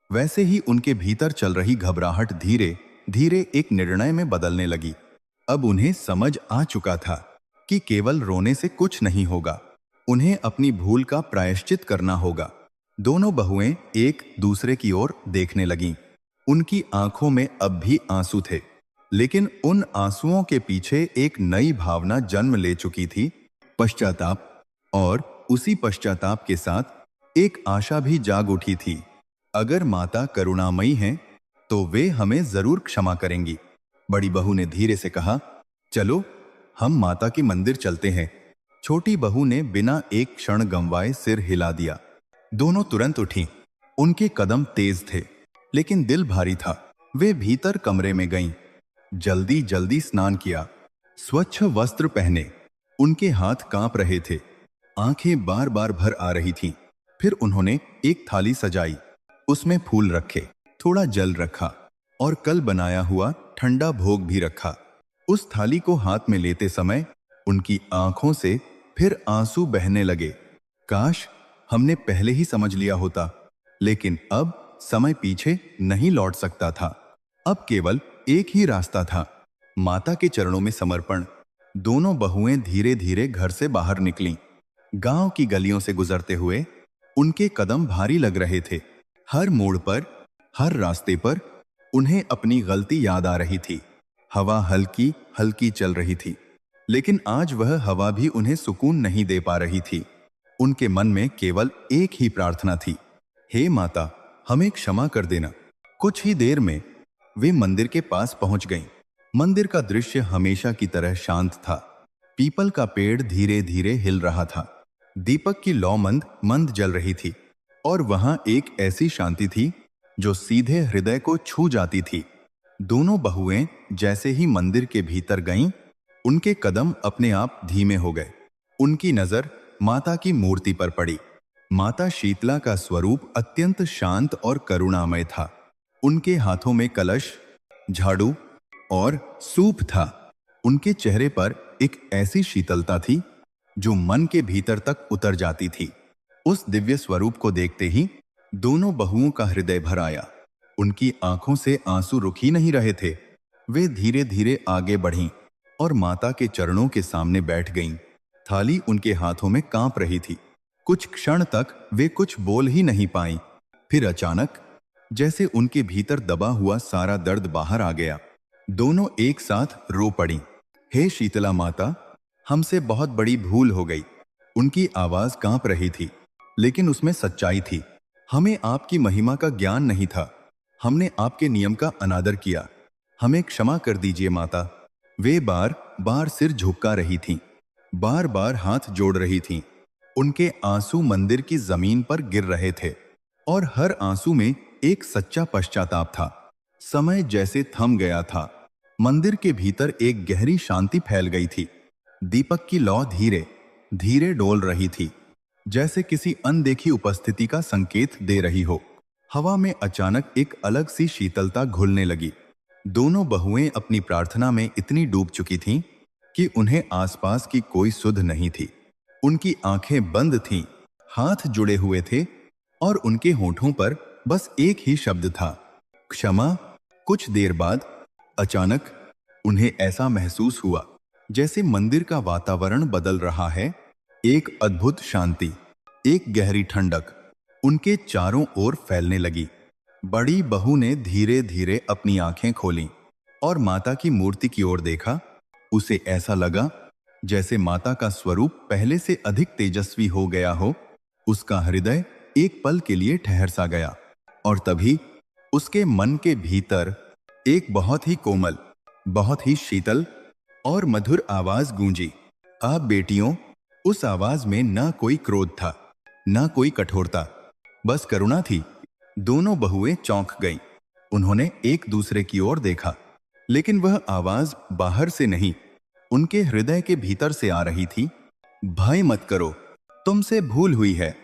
वैसे ही उनके भीतर चल रही घबराहट धीरे धीरे एक निर्णय में बदलने लगी। अब उन्हें समझ आ चुका था कि केवल रोने से कुछ नहीं होगा, उन्हें अपनी भूल का प्रायश्चित करना होगा। दोनों बहुएं एक दूसरे की ओर देखने लगीं। उनकी आंखों में अब भी आंसू थे, लेकिन उन आंसुओं के पीछे एक नई भावना जन्म ले चुकी थी, पश्चाताप। और उसी पश्चाताप के साथ एक आशा भी जाग उठी थी। अगर माता करुणामयी हैं तो वे हमें जरूर क्षमा करेंगी। बड़ी बहू ने धीरे से कहा, चलो हम माता के मंदिर चलते हैं। छोटी बहू ने बिना एक क्षण गंवाए सिर हिला दिया। दोनों तुरंत उठी। उनके कदम तेज थे, लेकिन दिल भारी था। वे भीतर कमरे में गईं। जल्दी जल्दी स्नान किया, स्वच्छ वस्त्र पहने। उनके हाथ कांप रहे थे, आंखें बार बार भर आ रही थीं। फिर उन्होंने एक थाली सजाई, उसमें फूल रखे, थोड़ा जल रखा और कल बनाया हुआ ठंडा भोग भी रखा। उस थाली को हाथ में लेते समय उनकी आंखों से फिर आंसू बहने लगे। काश हमने पहले ही समझ लिया होता, लेकिन अब समय पीछे नहीं लौट सकता था। अब केवल एक ही रास्ता था, माता के चरणों में समर्पण। दोनों बहुएं धीरे धीरे घर से बाहर निकलीं। गांव की गलियों से गुजरते हुए उनके कदम भारी लग रहे थे। हर मोड़ पर, हर रास्ते पर उन्हें अपनी गलती याद आ रही थी। हवा हल्की हल्की चल रही थी, लेकिन आज वह हवा भी उन्हें सुकून नहीं दे पा रही थी। उनके मन में केवल एक ही प्रार्थना थी, हे माता, हमें क्षमा कर देना। कुछ ही देर में वे मंदिर के पास पहुंच गईं। मंदिर का दृश्य हमेशा की तरह शांत था। पीपल का पेड़ धीरे धीरे हिल रहा था। दीपक की लौ मंद मंद जल रही थी, और वहां एक ऐसी शांति थी जो सीधे हृदय को छू जाती थी। दोनों बहुएं जैसे ही मंदिर के भीतर गईं, उनके कदम अपने आप धीमे हो गए। उनकी नजर माता की मूर्ति पर पड़ी। माता शीतला का स्वरूप अत्यंत शांत और करुणामय था। उनके हाथों में कलश, झाड़ू और सूप था। उनके चेहरे पर एक ऐसी शीतलता थी जो मन के भीतर तक उतर जाती थी। उस दिव्य स्वरूप को देखते ही दोनों बहुओं का हृदय भर आया। उनकी आंखों से आंसू रुक ही नहीं रहे थे। वे धीरे धीरे आगे बढ़ीं और माता के चरणों के सामने बैठ गईं। थाली उनके हाथों में कांप रही थी। कुछ क्षण तक वे कुछ बोल ही नहीं पाईं। फिर अचानक जैसे उनके भीतर दबा हुआ सारा दर्द बाहर आ गया। दोनों एक साथ रो पड़ीं। हे शीतला माता, हमसे बहुत बड़ी भूल हो गई। उनकी आवाज कांप रही थी, लेकिन उसमें सच्चाई थी। हमें आपकी महिमा का ज्ञान नहीं था। हमने आपके नियम का अनादर किया। हमें क्षमा कर दीजिए माता। वे बार बार सिर झुका रही थीं, बार बार हाथ जोड़ रही थीं। उनके आंसू मंदिर की जमीन पर गिर रहे थे, और हर आंसू में एक सच्चा पश्चाताप था। समय जैसे थम गया था। मंदिर के भीतर एक गहरी शांति फैल गई थी। दीपक की लौ धीरे धीरे डोल रही थी, जैसे किसी अनदेखी उपस्थिति का संकेत दे रही हो। हवा में अचानक एक अलग सी शीतलता घुलने लगी। दोनों बहुएं अपनी प्रार्थना में इतनी डूब चुकी थीं कि उन्हें आसपास की कोई सुध नहीं थी। उनकी आंखें बंद थीं, हाथ जुड़े हुए थे, और उनके होठों पर बस एक ही शब्द था, क्षमा। कुछ देर बाद अचानक उन्हें ऐसा महसूस हुआ जैसे मंदिर का वातावरण बदल रहा है। एक अद्भुत शांति, एक गहरी ठंडक उनके चारों ओर फैलने लगी। बड़ी बहू ने धीरे धीरे अपनी आंखें खोलीं और माता की मूर्ति की ओर देखा। उसे ऐसा लगा जैसे माता का स्वरूप पहले से अधिक तेजस्वी हो गया हो। उसका हृदय एक पल के लिए ठहर सा गया, और तभी उसके मन के भीतर एक बहुत ही कोमल, बहुत ही शीतल और मधुर आवाज गूंजी, आप बेटियों। उस आवाज में ना कोई क्रोध था, ना कोई कठोरता, बस करुणा थी। दोनों बहुएं चौंक गईं। उन्होंने एक दूसरे की ओर देखा, लेकिन वह आवाज बाहर से नहीं, उनके हृदय के भीतर से आ रही थी। भय मत करो, तुमसे भूल हुई है,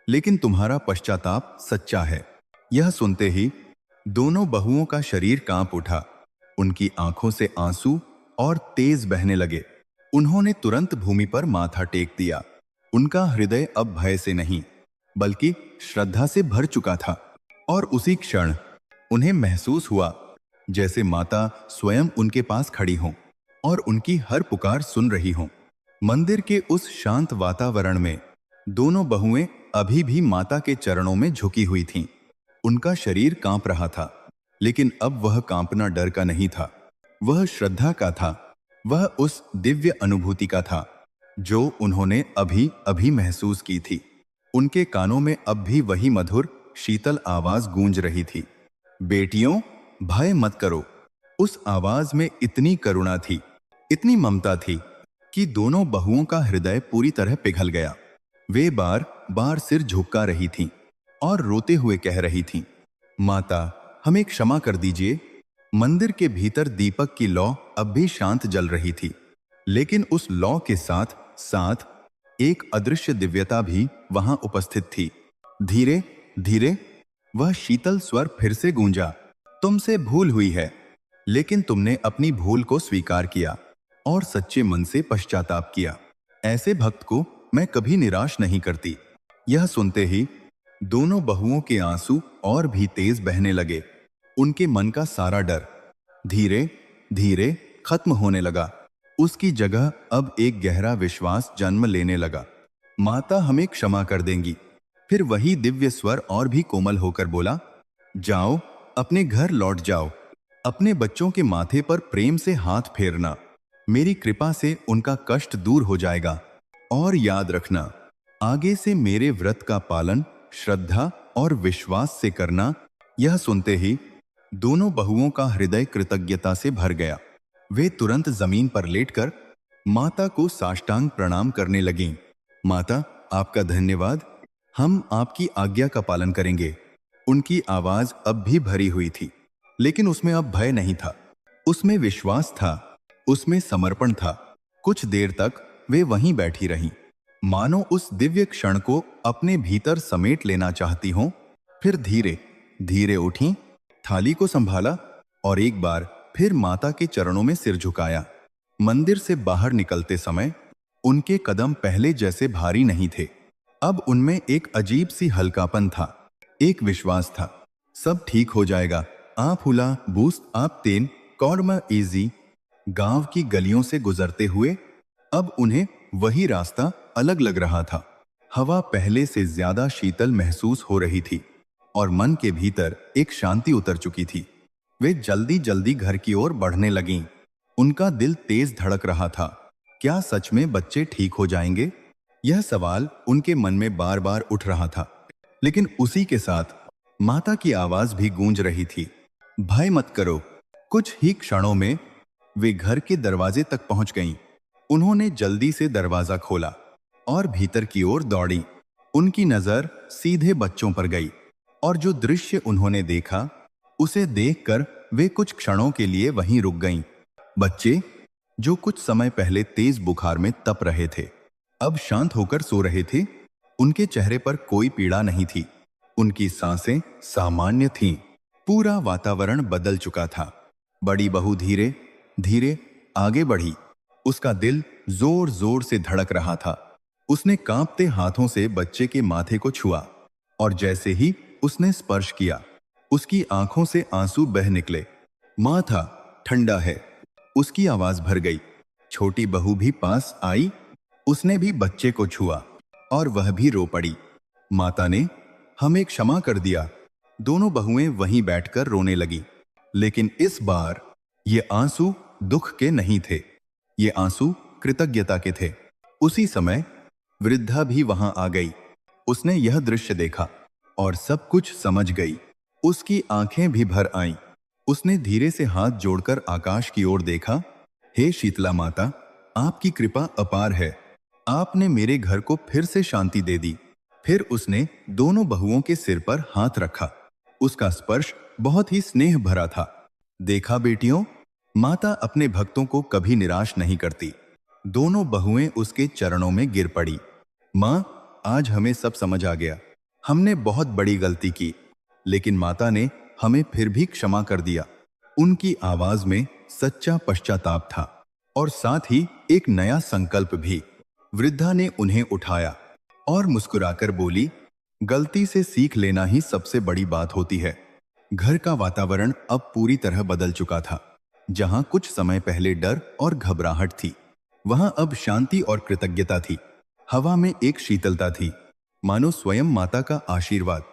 लेकिन तुम्हारा पश्चाताप सच्चा है। यह सुनते ही दोनों बहुओं का शरीर कांप उठा। उनकी आंखों से आंसू और तेज बहने लगे। उन्होंने तुरंत भूमि पर माथा टेक दिया। उनका हृदय अब भय से नहीं, बल्कि श्रद्धा से भर चुका था। और उसी क्षण उन्हें महसूस हुआ जैसे माता स्वयं उनके पास खड़ी हों और उनकी हर पुकार सुन रही हों। मंदिर के उस शांत वातावरण में दोनों बहुएं अभी भी माता के चरणों में झुकी हुई थीं। उनका शरीर कांप रहा था, लेकिन अब वह कांपना डर का नहीं था, वह श्रद्धा का था। वह उस दिव्य अनुभूति का था जो उन्होंने अभी अभी महसूस की थी। उनके कानों में अब भी वही मधुर शीतल आवाज गूंज रही थी, बेटियों, भय मत करो। उस आवाज में इतनी करुणा थी, इतनी ममता थी कि दोनों बहुओं का हृदय पूरी तरह पिघल गया। वे बार बार सिर झुका रही थीं और रोते हुए कह रही थीं, माता, हमें क्षमा कर दीजिए। मंदिर के भीतर दीपक की लौ अब भी शांत जल रही थी, लेकिन उस लौ के साथ साथ एक अदृश्य दिव्यता भी वहां उपस्थित थी। धीरे धीरे वह शीतल स्वर फिर से गूंजा, तुमसे भूल हुई है, लेकिन तुमने अपनी भूल को स्वीकार किया और सच्चे मन से पश्चाताप किया। ऐसे भक्त को मैं कभी निराश नहीं करती। यह सुनते ही दोनों बहुओं के आंसू और भी तेज बहने लगे। उनके मन का सारा डर धीरे धीरे खत्म होने लगा। उसकी जगह अब एक गहरा विश्वास जन्म लेने लगा, माता हमें क्षमा कर देंगी। फिर वही दिव्य स्वर और भी कोमल होकर बोला, जाओ, अपने घर लौट जाओ। अपने बच्चों के माथे पर प्रेम से हाथ फेरना, मेरी कृपा से उनका कष्ट दूर हो जाएगा। और याद रखना, आगे से मेरे व्रत का पालन श्रद्धा और विश्वास से करना। यह सुनते ही दोनों बहुओं का हृदय कृतज्ञता से भर गया। वे तुरंत जमीन पर लेटकर माता को साष्टांग प्रणाम करने लगीं। माता, आपका धन्यवाद, हम आपकी आज्ञा का पालन करेंगे। उनकी आवाज अब भी भरी हुई थी, लेकिन उसमें अब भय नहीं था, उसमें विश्वास था, उसमें समर्पण था। कुछ देर तक वे वहीं बैठी रहीं, मानो उस दिव्य क्षण को अपने भीतर समेट लेना चाहती हों। फिर धीरे धीरे उठीं, थाली को संभाला और एक बार फिर माता के चरणों में सिर झुकाया। मंदिर से बाहर निकलते समय उनके कदम पहले जैसे भारी नहीं थे। अब उनमें एक अजीब सी हल्कापन था, एक विश्वास था, सब ठीक हो जाएगा। आप हुला बूस्ट आप तेन कॉर्मा इजी। गांव की गलियों से गुजरते हुए अब उन्हें वही रास्ता अलग लग रहा था। हवा पहले से ज्यादा शीतल महसूस हो रही थी और मन के भीतर एक शांति उतर चुकी थी। वे जल्दी जल्दी घर की ओर बढ़ने लगीं। उनका दिल तेज धड़क रहा था। क्या सच में बच्चे ठीक हो जाएंगे? यह सवाल उनके मन में बार बार उठ रहा था। लेकिन उसी के साथ माता की आवाज भी गूंज रही थी, भय मत करो। कुछ ही क्षणों में वे घर के दरवाजे तक पहुंच गईं। उन्होंने जल्दी से दरवाजा खोला और भीतर की ओर दौड़ी। उनकी नजर सीधे बच्चों पर गई और जो दृश्य उन्होंने देखा उसे देखकर वे कुछ क्षणों के लिए वहीं रुक गईं। बच्चे जो कुछ समय पहले तेज बुखार में तप रहे थे, अब शांत होकर सो रहे थे। उनके चेहरे पर कोई पीड़ा नहीं थी, उनकी सांसें सामान्य थीं। पूरा वातावरण बदल चुका था। बड़ी बहू धीरे धीरे आगे बढ़ी। उसका दिल जोर जोर से धड़क रहा था। उसने कांपते हाथों से बच्चे के माथे को छुआ और जैसे ही उसने स्पर्श किया, उसकी आंखों से आंसू बह निकले। माथा ठंडा है, उसकी आवाज भर गई। छोटी बहू भी पास आई, उसने भी बच्चे को छुआ और वह भी रो पड़ी। माता ने हमें क्षमा कर दिया। दोनों बहुएं वहीं बैठकर रोने लगी। लेकिन इस बार ये आंसू दुख के नहीं थे, ये आंसू कृतज्ञता के थे। उसी समय वृद्धा भी वहां आ गई। उसने यह दृश्य देखा और सब कुछ समझ गई। उसकी आंखें भी भर आईं। उसने धीरे से हाथ जोड़कर आकाश की ओर देखा। हे शीतला माता, आपकी कृपा अपार है। आपने मेरे घर को फिर से शांति दे दी। फिर उसने दोनों बहुओं के सिर पर हाथ रखा। उसका स्पर्श बहुत ही स्नेह भरा था। देखा बेटियों, माता अपने भक्तों को कभी निराश नहीं करती। दोनों बहुएं उसके चरणों में गिर पड़ी। मां, आज हमें सब समझ आ गया। हमने बहुत बड़ी गलती की, लेकिन माता ने हमें फिर भी क्षमा कर दिया। उनकी आवाज में सच्चा पश्चाताप था और साथ ही एक नया संकल्प भी। वृद्धा ने उन्हें उठाया और मुस्कुराकर बोली, गलती से सीख लेना ही सबसे बड़ी बात होती है। घर का वातावरण अब पूरी तरह बदल चुका था। जहां कुछ समय पहले डर और घबराहट थी, वहां अब शांति और कृतज्ञता थी। हवा में एक शीतलता थी, मानो स्वयं माता का आशीर्वाद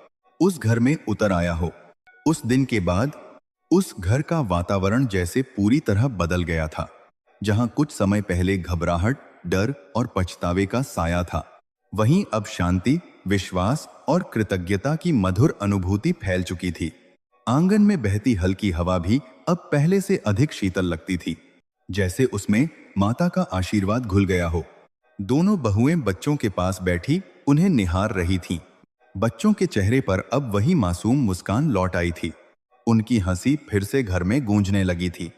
उस घर में उतर आया हो। उस दिन के बाद उस घर का वातावरण जैसे पूरी तरह बदल गया था। जहां कुछ समय पहले घबराहट, डर और पछतावे का साया था, वहीं अब शांति, विश्वास और कृतज्ञता की मधुर अनुभूति फैल चुकी थी। आंगन में बहती हल्की हवा भी अब पहले से अधिक शीतल लगती थी, जैसे उसमें माता का आशीर्वाद घुल गया हो। दोनों बहुएं बच्चों के पास बैठी उन्हें निहार रही थीं। बच्चों के चेहरे पर अब वही मासूम मुस्कान लौट आई थी। उनकी हंसी फिर से घर में गूंजने लगी थी।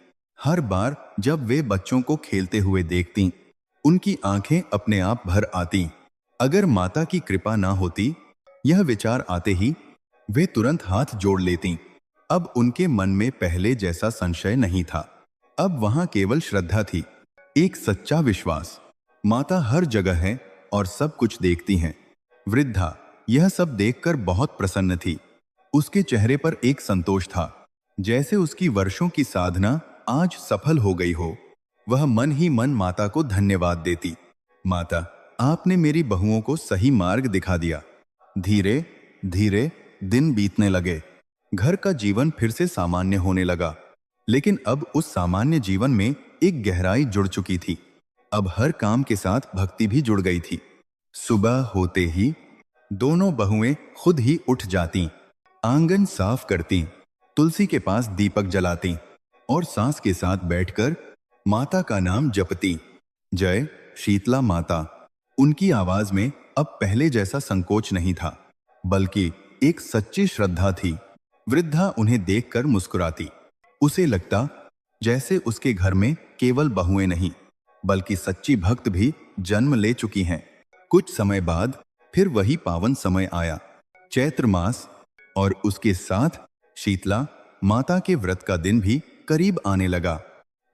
हर बार जब वे बच्चों को खेलते हुए देखतीं, उनकी आंखें अपने आप भर आतीं। अगर माता की कृपा ना होती, यह विचार आते ही वे तुरंत हाथ जोड़ लेतीं। अब उनके मन में पहले जैसा संशय नहीं था। अब वहां केवल श्रद्धा थी, एक सच्चा विश्वास। माता हर जगह है और सब कुछ देखती हैं। वृद्धा यह सब देखकर बहुत प्रसन्न थी। उसके चेहरे पर एक संतोष था, जैसे उसकी वर्षों की साधना आज सफल हो गई हो। वह मन ही मन माता को धन्यवाद देती। माता, आपने मेरी बहुओं को सही मार्ग दिखा दिया। धीरे धीरे दिन बीतने लगे। घर का जीवन फिर से सामान्य होने लगा। लेकिन अब उस सामान्य जीवन में एक गहराई जुड़ चुकी थी। अब हर काम के साथ भक्ति भी जुड़ गई थी। सुबह होते ही दोनों बहुएं खुद ही उठ जातीं, आंगन साफ करतीं, तुलसी के पास दीपक जलातीं और सांस के साथ बैठकर माता का नाम जपतीं। जय शीतला माता। उनकी आवाज में अब पहले जैसा संकोच नहीं था, बल्कि एक सच्ची श्रद्धा थी। वृद्धा उन्हें देखकर मुस्कुराती। उसे लगता जैसे उसके घर में केवल बहुएं नहीं, बल्कि सच्ची भक्त भी जन्म ले चुकी हैं। कुछ समय बाद फिर वही पावन समय आया, चैत्र मास, और उसके साथ शीतला माता के व्रत का दिन भी करीब आने लगा।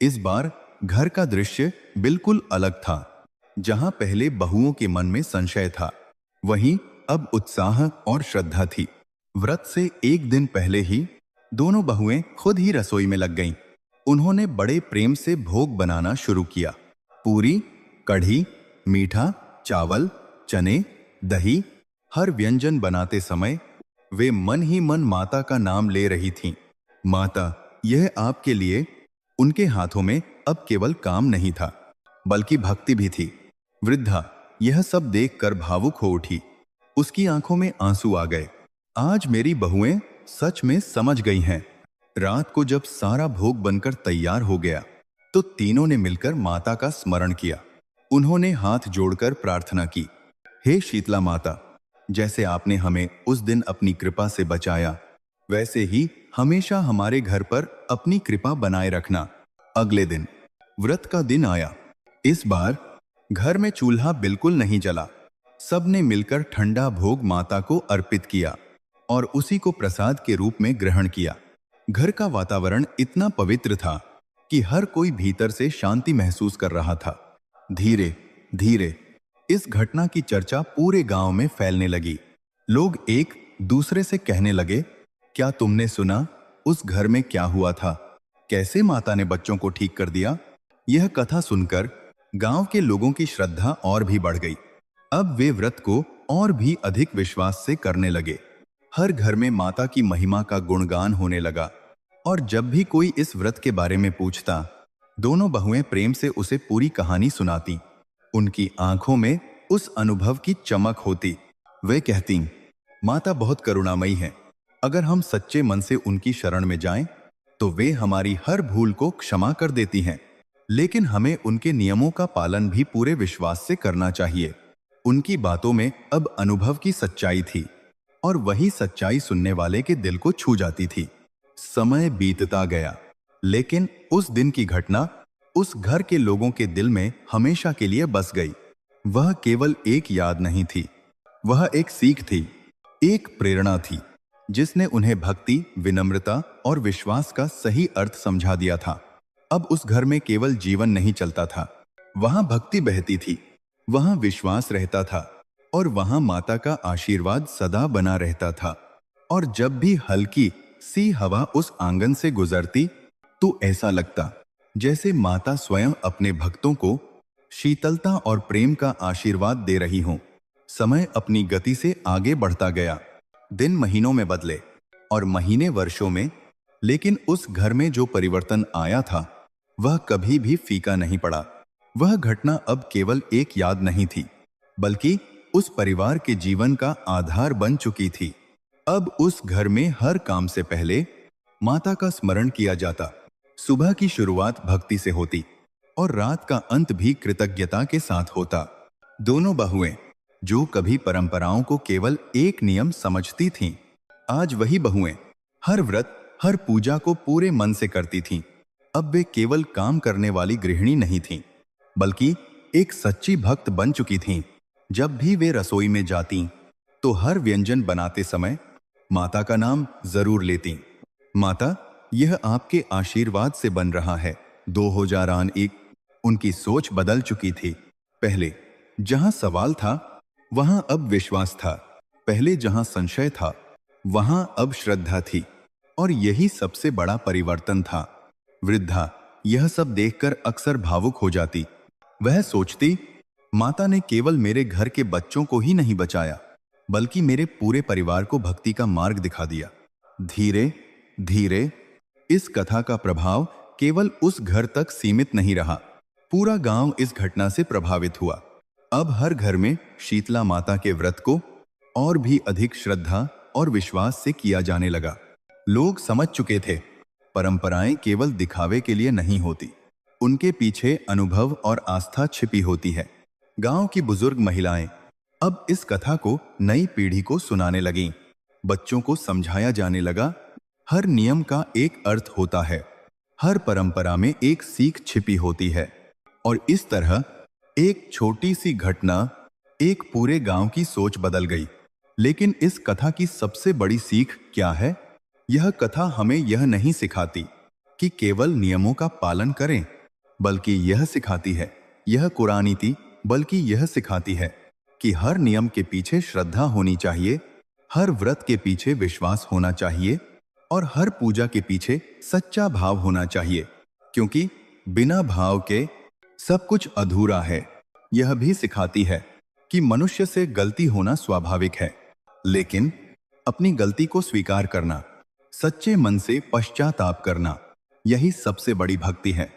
इस बार घर का दृश्य बिल्कुल अलग था। जहां पहले बहुओं के मन में संशय था, वहीं अब उत्साह और श्रद्धा थी। व्रत से एक दिन पहले ही दोनों बहुएं खुद ही रसोई में लग गईं। उन्होंने बड़े प्रेम से भोग बनाना शुरू किया। पूरी, कढ़ी, मीठा, चावल, चने, दही, हर व्यंजन बनाते समय वे मन ही मन माता का नाम ले रही थीं। माता, यह आपके लिए। उनके हाथों में अब केवल काम नहीं था, बल्कि भक्ति भी थी। वृद्धा यह सब देखकर भावुक हो उठी। उसकी आंखों में आंसू आ गए। आज मेरी बहुएं सच में समझ गई हैं। रात को जब सारा भोग बनकर तैयार हो गया तो तीनों ने मिलकर माता का स्मरण किया। उन्होंने हाथ जोड़कर प्रार्थना की, हे शीतला माता, जैसे आपने हमें उस दिन अपनी कृपा से बचाया, वैसे ही हमेशा हमारे घर पर अपनी कृपा बनाए रखना। अगले दिन व्रत का दिन आया। इस बार घर में चूल्हा बिल्कुल नहीं जला। सबने मिलकर ठंडा भोग माता को अर्पित किया और उसी को प्रसाद के रूप में ग्रहण किया। घर का वातावरण इतना पवित्र था कि हर कोई भीतर से शांति महसूस कर रहा था। धीरे धीरे इस घटना की चर्चा पूरे गांव में फैलने लगी। लोग एक दूसरे से कहने लगे, क्या तुमने सुना उस घर में क्या हुआ था? कैसे माता ने बच्चों को ठीक कर दिया? यह कथा सुनकर गांव के लोगों की श्रद्धा और भी बढ़ गई। अब वे व्रत को और भी अधिक विश्वास से करने लगे। हर घर में माता की महिमा का गुणगान होने लगा और जब भी कोई इस व्रत के बारे में पूछता, दोनों बहुएं प्रेम से उसे पूरी कहानी सुनाती। उनकी आंखों में उस अनुभव की चमक होती। वे कहती, माता बहुत करुणामयी है। अगर हम सच्चे मन से उनकी शरण में जाएं, तो वे हमारी हर भूल को क्षमा कर देती हैं। लेकिन हमें उनके नियमों का पालन भी पूरे विश्वास से करना चाहिए। उनकी बातों में अब अनुभव की सच्चाई थी और वही सच्चाई सुनने वाले के दिल को छू जाती थी। समय बीतता गया, लेकिन उस दिन की घटना उस घर के लोगों के दिल में हमेशा के लिए बस गई। वह केवल एक याद नहीं थी, वह एक सीख थी, एक प्रेरणा थी, जिसने उन्हें भक्ति, विनम्रता और विश्वास का सही अर्थ समझा दिया था। अब उस घर में केवल जीवन नहीं चलता था, वहां भक्ति बहती थी, वहां विश्वास रहता था और वहां माता का आशीर्वाद सदा बना रहता था। और जब भी हल्की सी हवा उस आंगन से गुजरती तो ऐसा लगता जैसे माता स्वयं अपने भक्तों को शीतलता और प्रेम का आशीर्वाद दे रही हों। समय अपनी गति से आगे बढ़ता गया। दिन महीनों में बदले और महीने वर्षों में, लेकिन उस घर में जो परिवर्तन आया था वह कभी भी फीका नहीं पड़ा। वह घटना अब केवल एक याद नहीं थी, बल्कि उस परिवार के जीवन का आधार बन चुकी थी। अब उस घर में हर काम से पहले माता का स्मरण किया जाता। सुबह की शुरुआत भक्ति से होती और रात का अंत भी कृतज्ञता के साथ होता। दोनों बहुएं जो कभी परंपराओं को केवल एक नियम समझती थीं, आज वही बहुएं हर व्रत, हर पूजा को पूरे मन से करती थीं। अब वे केवल काम करने वाली गृहिणी नहीं थीं, बल्कि एक सच्ची भक्त बन चुकी थीं। जब भी वे रसोई में जातीं, तो हर व्यंजन बनाते समय माता का नाम जरूर लेतीं। माता, यह आपके आशीर्वाद से बन रहा है। 2001 उनकी सोच बदल चुकी थी। पहले जहां सवाल था, वहां अब विश्वास था। पहले जहां संशय था, वहां अब श्रद्धा थी। और यही सबसे बड़ा परिवर्तन था। वृद्धा यह सब देखकर अक्सर भावुक हो जाती। वह सोचती, माता ने केवल मेरे घर के बच्चों को ही नहीं बचाया, बल्कि मेरे पूरे परिवार को भक्ति का मार्ग दिखा दिया। धीरे धीरे इस कथा का प्रभाव केवल उस घर तक सीमित नहीं रहा। पूरा गांव इस घटना से प्रभावित हुआ। अब हर घर में शीतला माता के व्रत को और भी अधिक श्रद्धा और विश्वास से किया जाने लगा। लोग समझ चुके थे, परंपराएं केवल दिखावे के लिए नहीं होती, उनके पीछे अनुभव और आस्था छिपी होती है। गांव की बुजुर्ग महिलाएं अब इस कथा को नई पीढ़ी को सुनाने लगीं। बच्चों को समझाया जाने लगा, हर नियम का एक अर्थ होता है, हर परंपरा में एक सीख छिपी होती है। और इस तरह एक छोटी सी घटना एक पूरे गांव की सोच बदल गई। लेकिन इस कथा की सबसे बड़ी सीख क्या है? यह कथा हमें यह नहीं सिखाती कि केवल नियमों का पालन करें, बल्कि यह सिखाती है, यह कुरानी थी, बल्कि यह सिखाती है कि हर नियम के पीछे श्रद्धा होनी चाहिए, हर व्रत के पीछे विश्वास होना चाहिए और हर पूजा के पीछे सच्चा भाव होना चाहिए, क्योंकि बिना भाव के सब कुछ अधूरा है। यह भी सिखाती है कि मनुष्य से गलती होना स्वाभाविक है, लेकिन अपनी गलती को स्वीकार करना, सच्चे मन से पश्चाताप करना, यही सबसे बड़ी भक्ति है।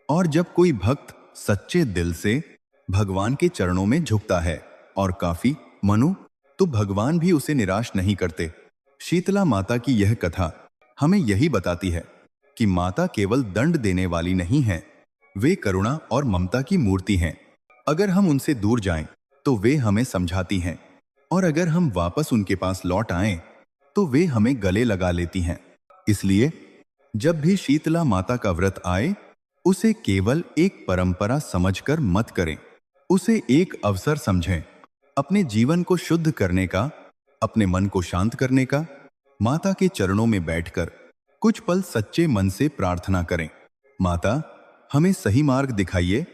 और जब कोई भक्त सच्चे दिल से भगवान के चरणों में झुकता है और काफी मनु तो भगवान भी उसे निराश नहीं करते। शीतला माता की यह कथा हमें यही बताती है कि माता केवल दंड देने वाली नहीं है, वे करुणा और ममता की मूर्ति हैं। अगर हम उनसे दूर जाएं तो वे हमें समझाती हैं, और अगर हम वापस उनके पास लौट आएं तो वे हमें गले लगा लेती हैं। इसलिए जब भी शीतला माता का व्रत आए, उसे केवल एक परंपरा समझकर मत करें, उसे एक अवसर समझें अपने जीवन को शुद्ध करने का, अपने मन को शांत करने का। माता के चरणों में बैठकर कुछ पल सच्चे मन से प्रार्थना करें, माता हमें सही मार्ग दिखाइए,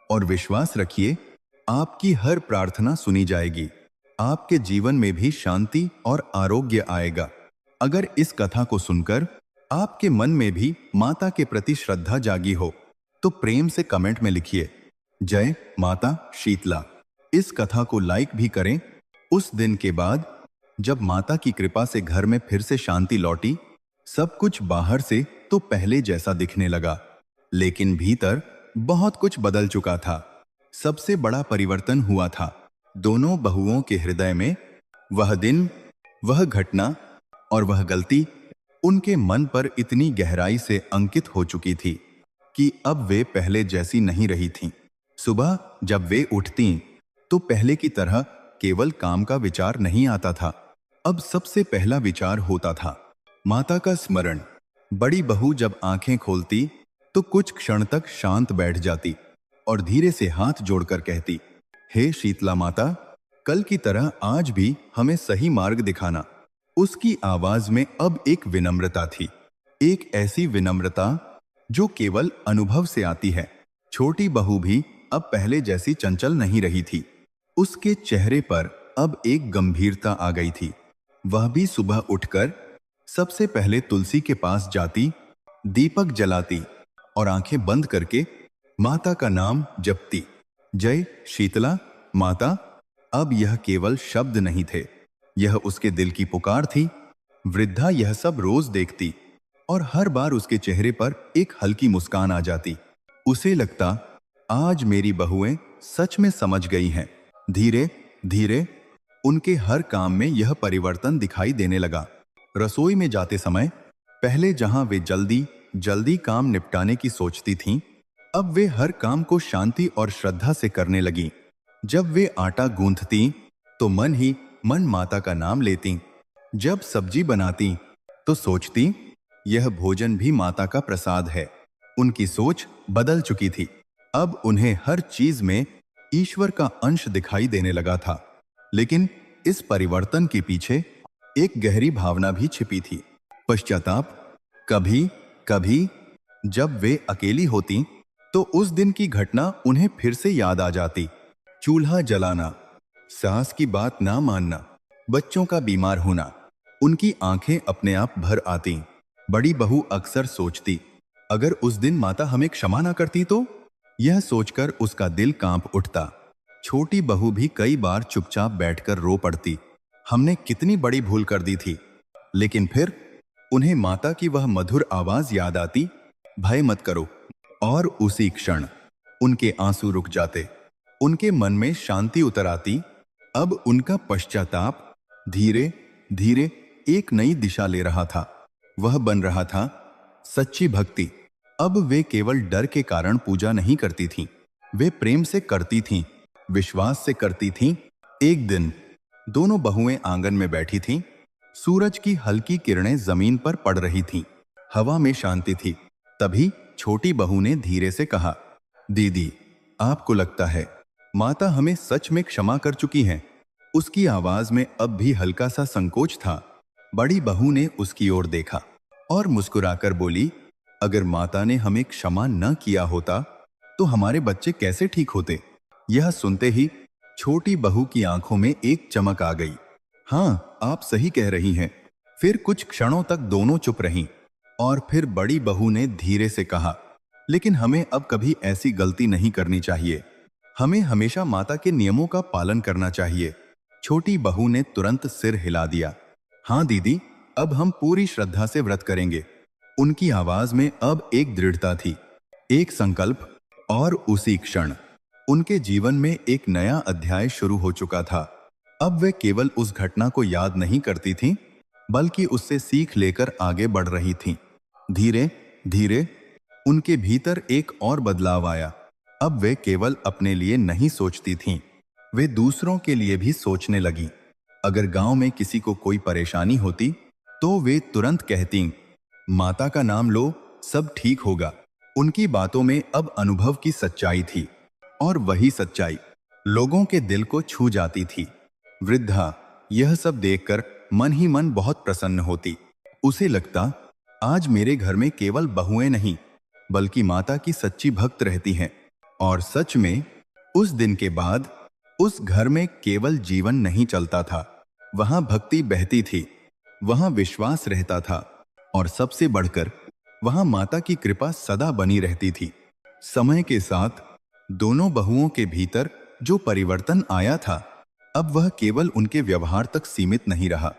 और विश्वास रखिए आपकी हर प्रार्थना सुनी जाएगी। आपके जीवन में भी शांति और आरोग्य आएगा। अगर इस कथा को सुनकर आपके मन में भी माता के प्रति श्रद्धा जागी हो तो प्रेम से कमेंट में लिखिए, जय माता शीतला। इस कथा को लाइक भी करें। उस दिन के बाद जब माता की कृपा से घर में फिर से शांति लौटी, सब कुछ बाहर से तो पहले जैसा दिखने लगा, लेकिन भीतर बहुत कुछ बदल चुका था। सबसे बड़ा परिवर्तन हुआ था दोनों बहुओं के हृदय में। वह दिन, वह घटना और वह गलती उनके मन पर इतनी गहराई से अंकित हो चुकी थी कि अब वे पहले जैसी नहीं रही थीं। सुबह जब वे उठतीं तो पहले की तरह केवल काम का विचार नहीं आता था। अब सबसे पहला विचार होता था माता का स्मरण। बड़ी बहू जब आंखें खोलती तो कुछ क्षण तक शांत बैठ जाती और धीरे से हाथ जोड़कर कहती, हे शीतला माता, कल की तरह आज भी हमें सही मार्ग दिखाना। उसकी आवाज में अब एक विनम्रता थी, एक ऐसी विनम्रता जो केवल अनुभव से आती है। छोटी बहू भी अब पहले जैसी चंचल नहीं रही थी। उसके चेहरे पर अब एक गंभीरता आ गई थी। वह भी सुबह उठकर सबसे पहले तुलसी के पास जाती, दीपक जलाती और आंखें बंद करके माता का नाम जपती। जय शीतला माता। अब यह केवल शब्द नहीं थे, यह उसके दिल की पुकार थी। वृद्धा यह सब रोज देखती और हर बार उसके चेहरे पर एक हल्की मुस्कान आ जाती। उसे लगता, आज मेरी बहुएं सच में समझ गई हैं। धीरे धीरे उनके हर काम में यह परिवर्तन दिखाई देने लगा। रसोई में जाते समय पहले जहां वे जल्दी जल्दी काम निपटाने की सोचती थीं, अब वे हर काम को शांति और श्रद्धा से करने लगीं। जब वे आटा गूंथती तो मन ही मन माता का नाम लेती। जब सब्जी बनाती तो सोचती, यह भोजन भी माता का प्रसाद है। उनकी सोच बदल चुकी थी। अब उन्हें हर चीज में ईश्वर का अंश दिखाई देने लगा था। लेकिन इस परिवर्तन के पीछे एक गहरी भावना भी छिपी थी, पश्चाताप। कभी कभी जब वे अकेली होती तो उस दिन की घटना उन्हें फिर से याद आ जाती। चूल्हा जलाना, सास की बात ना मानना, बच्चों का बीमार होना। उनकी आंखें अपने आप भर आती। बड़ी बहू अक्सर सोचती, अगर उस दिन माता हमें क्षमा ना करती तो। यह सोचकर उसका दिल कांप उठता। छोटी बहू भी कई बार चुपचाप बैठकर रो पड़ती, हमने कितनी बड़ी भूल कर दी थी। लेकिन फिर उन्हें माता की वह मधुर आवाज याद आती, भय मत करो, और उसी क्षण उनके आंसू रुक जाते। उनके मन में शांति उतर आती। अब उनका पश्चाताप धीरे धीरे एक नई दिशा ले रहा था। वह बन रहा था सच्ची भक्ति। अब वे केवल डर के कारण पूजा नहीं करती थीं, वे प्रेम से करती थीं, विश्वास से करती थीं। एक दिन दोनों बहुएं आंगन में बैठी थीं। सूरज की हल्की किरणें जमीन पर पड़ रही थीं। हवा में शांति थी। तभी छोटी बहू ने धीरे से कहा, दीदी, आपको लगता है माता हमें सच में क्षमा कर चुकी हैं? उसकी आवाज में अब भी हल्का सा संकोच था। बड़ी बहू ने उसकी ओर देखा और मुस्कुराकर बोली, अगर माता ने हमें क्षमा न किया होता तो हमारे बच्चे कैसे ठीक होते? यह सुनते ही छोटी बहू की आंखों में एक चमक आ गई। हाँ, आप सही कह रही हैं। फिर कुछ क्षणों तक दोनों चुप रहीं और फिर बड़ी बहू ने धीरे से कहा, लेकिन हमें अब कभी ऐसी गलती नहीं करनी चाहिए। हमें हमेशा माता के नियमों का पालन करना चाहिए। छोटी बहू ने तुरंत सिर हिला दिया। हाँ दीदी, अब हम पूरी श्रद्धा से व्रत करेंगे। उनकी आवाज में अब एक दृढ़ता थी, एक संकल्प। और उसी क्षण उनके जीवन में एक नया अध्याय शुरू हो चुका था। अब वे केवल उस घटना को याद नहीं करती थीं, बल्कि उससे सीख लेकर आगे बढ़ रही थीं। धीरे धीरे उनके भीतर एक और बदलाव आया। अब वे केवल अपने लिए नहीं सोचती थीं, वे दूसरों के लिए भी सोचने लगीं। अगर गांव में किसी को कोई परेशानी होती, तो वे तुरंत कहतीं, माता का नाम लो, सब ठीक होगा। उनकी बातों में अब अनुभव की सच्चाई थी, और वही सच्चाई लोगों के दिल को छू जाती थी। वृद्धा यह सब देखकर मन ही मन बहुत प्रसन्न होती। उसे लगता, आज मेरे घर में केवल बहुएं नहीं, बल्कि माता की सच्ची भक्त रहती हैं। और सच में उस दिन के बाद उस घर में केवल जीवन नहीं चलता था, वहां भक्ति बहती थी, वहां विश्वास रहता था, और सबसे बढ़कर वहां माता की कृपा सदा बनी रहती थी। समय के साथ दोनों बहुओं के भीतर जो परिवर्तन आया था, अब वह केवल उनके व्यवहार तक सीमित नहीं रहा,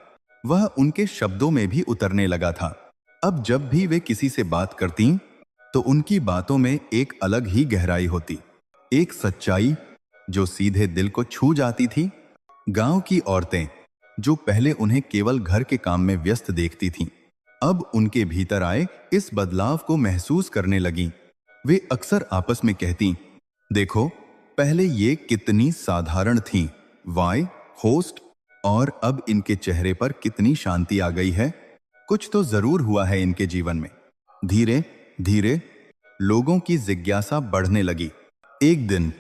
वह उनके शब्दों में भी उतरने लगा था। अब जब भी वे किसी से बात करतीं, तो उनकी बातों में एक अलग ही गहराई होती, एक सच्चाई जो सीधे दिल को छू जाती थी। गांव की औरतें जो पहले उन्हें केवल घर के काम में व्यस्त देखती थीं, अब उनके भीतर आए इस बदलाव को महसूस करने लगीं। वे अक्सर आपस में कहतीं, देखो, पहले ये कितनी साधारण थीं, वाई होस्ट, और अब इनके चेहरे पर कितनी शांति आ गई है। कुछ तो जरूर हुआ है इनके जीवन में। धीरे धीरे लोगों की जिज्ञासा बढ़ने लगी। एक दिन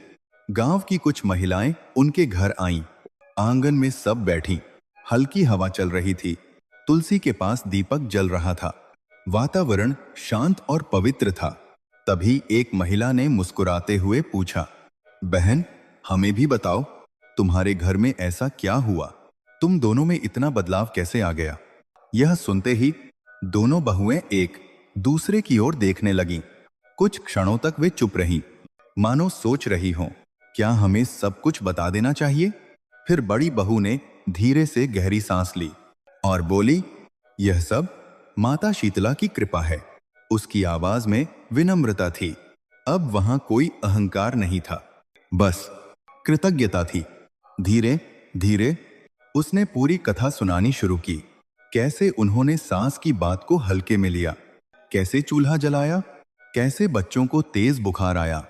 गांव की कुछ महिलाएं उनके घर आईं। आंगन में सब बैठी, हल्की हवा चल रही थी, तुलसी के पास दीपक जल रहा था, वातावरण शांत और पवित्र था। तभी एक महिला ने मुस्कुराते हुए पूछा, बहन, हमें भी बताओ, तुम्हारे घर में ऐसा क्या हुआ? तुम दोनों में इतना बदलाव कैसे आ गया? यह सुनते ही दोनों बहुएं एक दूसरे की ओर देखने लगीं। कुछ क्षणों तक वे चुप रहीं, मानो सोच रही हों, क्या हमें सब कुछ बता देना चाहिए? फिर बड़ी बहू ने धीरे से गहरी सांस ली और बोली, यह सब माता शीतला की कृपा है। उसकी आवाज में विनम्रता थी। अब वहां कोई अहंकार नहीं था, बस कृतज्ञता थी। धीरे धीरे उसने पूरी कथा सुनानी शुरू की। कैसे उन्होंने सास की बात को हल्के में लिया, कैसे चूल्हा जलाया, कैसे बच्चों को तेज बुखार आया।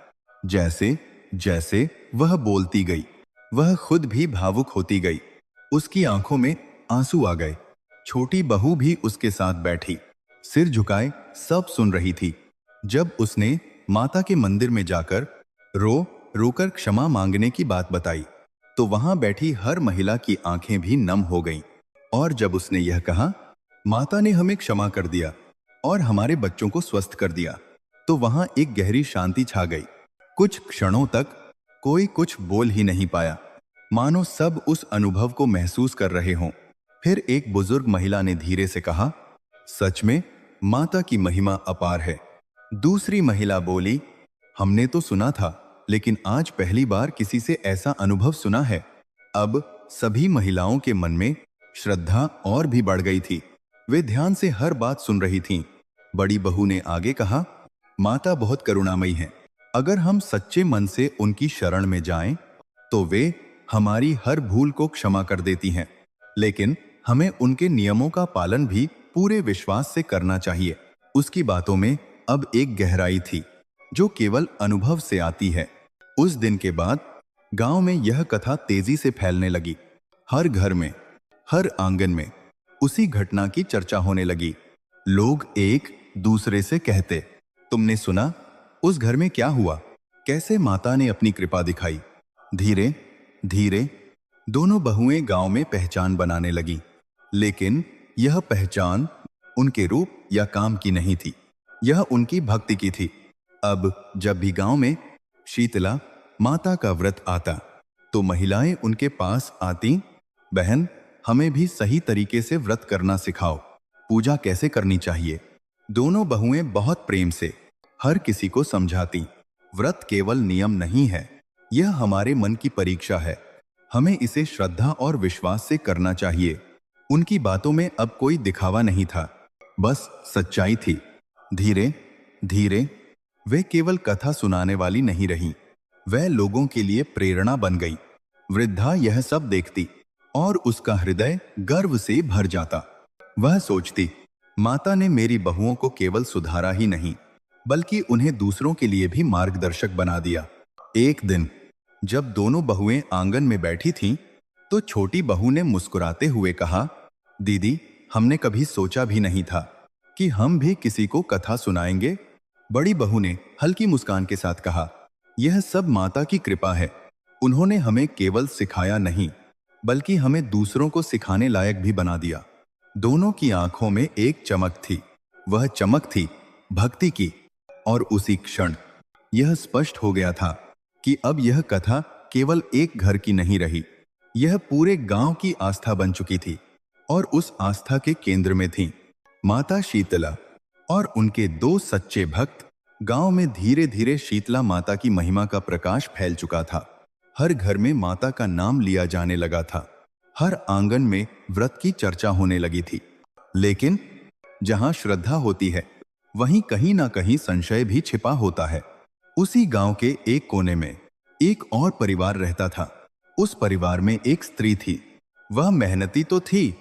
जैसे जैसे वह बोलती गई, वह खुद भी भावुक होती गई। उसकी आंखों में आंसू आ गए। छोटी बहू भी उसके साथ बैठी, सिर झुकाए सब सुन रही थी। जब उसने माता के मंदिर में जाकर रो रोकर क्षमा मांगने की बात बताई, तो वहां बैठी हर महिला की आंखें भी नम हो गईं। और जब उसने यह कहा, माता ने हमें क्षमा कर दिया और हमारे बच्चों को स्वस्थ कर दिया, तो वहां एक गहरी शांति छा गई। कुछ क्षणों तक कोई कुछ बोल ही नहीं पाया, मानो सब उस अनुभव को महसूस कर रहे हों। फिर एक बुजुर्ग महिला ने धीरे से कहा, सच में माता की महिमा अपार है। दूसरी महिला बोली, हमने तो सुना था, लेकिन आज पहली बार किसी से ऐसा अनुभव सुना है। अब सभी महिलाओं के मन में श्रद्धा और भी बढ़ गई थी। वे ध्यान से हर बात सुन रही थीं। बड़ी बहू ने आगे कहा, माता बहुत करुणामयी है। अगर हम सच्चे मन से उनकी शरण में जाएं, तो वे हमारी हर भूल को क्षमा कर देती हैं। लेकिन हमें उनके नियमों का पालन भी पूरे विश्वास से करना चाहिए। उसकी बातों में अब एक गहराई थी, जो केवल अनुभव से आती है। उस दिन के बाद गांव में यह कथा तेजी से फैलने लगी। हर घर में, हर आंगन में उसी घटना की चर्चा होने लगी। लोग एक दूसरे से कहते, तुमने सुना उस घर में क्या हुआ? कैसे माता ने अपनी कृपा दिखाई? धीरे धीरे दोनों बहुएं गांव में पहचान बनाने लगी। लेकिन यह पहचान उनके रूप या काम की नहीं थी, यह उनकी भक्ति की थी। अब जब भी गांव में शीतला माता का व्रत आता, तो महिलाएं उनके पास आती, बहन, हमें भी सही तरीके से व्रत करना सिखाओ, पूजा कैसे करनी चाहिए। दोनों बहुएं बहुत प्रेम से हर किसी को समझाती, व्रत केवल नियम नहीं है, यह हमारे मन की परीक्षा है, हमें इसे श्रद्धा और विश्वास से करना चाहिए। उनकी बातों में अब कोई दिखावा नहीं था, बस सच्चाई थी। धीरे धीरे वे केवल कथा सुनाने वाली नहीं रही, वह लोगों के लिए प्रेरणा बन गई। वृद्धा यह सब देखती और उसका हृदय गर्व से भर जाता। वह सोचती, माता ने मेरी बहुओं को केवल सुधारा ही नहीं, बल्कि उन्हें दूसरों के लिए भी मार्गदर्शक बना दिया। एक दिन जब दोनों बहुएं आंगन में बैठी थीं, तो छोटी बहू ने मुस्कुराते हुए कहा, दीदी, हमने कभी सोचा भी नहीं था कि हम भी किसी को कथा सुनाएंगे। बड़ी बहू ने हल्की मुस्कान के साथ कहा, यह सब माता की कृपा है। उन्होंने हमें केवल सिखाया नहीं, बल्कि हमें दूसरों को सिखाने लायक भी बना दिया। दोनों की आंखों में एक चमक थी। वह चमक थी भक्ति की। और उसी क्षण यह स्पष्ट हो गया था कि अब यह कथा केवल एक घर की नहीं रही, यह पूरे गांव की आस्था बन चुकी थी। और उस आस्था के केंद्र में थी माता शीतला और उनके दो सच्चे भक्त। गांव में धीरे धीरे शीतला माता की महिमा का प्रकाश फैल चुका था। हर घर में माता का नाम लिया जाने लगा था। हर आंगन में व्रत की चर्चा होने लगी थी। लेकिन जहां श्रद्धा होती है, वहीं कहीं ना कहीं संशय भी छिपा होता है। उसी गांव के एक कोने में एक और परिवार रहता था। उस परिवार में एक स्त्री थी। वह मेहनती तो थी,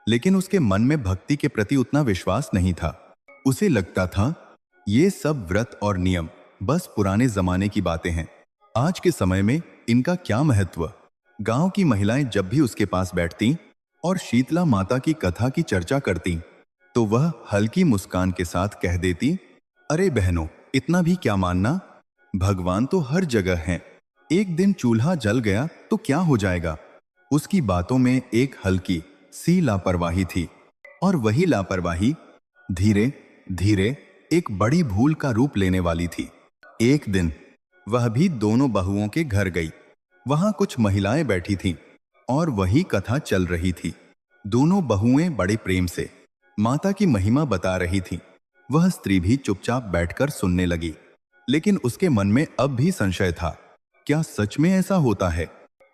लेकिन उसके मन में भक्ति के प्रति उतना विश्वास नहीं था। उसे लगता था ये सब व्रत और नियम बस पुराने जमाने की बातें हैं, आज के समय में इनका क्या महत्व। गांव की महिलाएं जब भी उसके पास बैठती और शीतला माता की कथा की चर्चा करती, तो वह हल्की मुस्कान के साथ कह देती, अरे बहनों, इतना भी क्या मानना, भगवान तो हर जगह हैं। एक दिन चूल्हा जल गया तो क्या हो जाएगा। उसकी बातों में एक हल्की सी लापरवाही थी, और वही लापरवाही धीरे धीरे एक बड़ी भूल का रूप लेने वाली थी। एक दिन वह भी दोनों बहुओं के घर गई। वहां कुछ महिलाएं बैठी थीं और वही कथा चल रही थी। दोनों बहुएं बड़े प्रेम से माता की महिमा बता रही थीं। वह स्त्री भी चुपचाप बैठकर सुनने लगी, लेकिन उसके मन में अब भी संशय था, क्या सच में ऐसा होता है।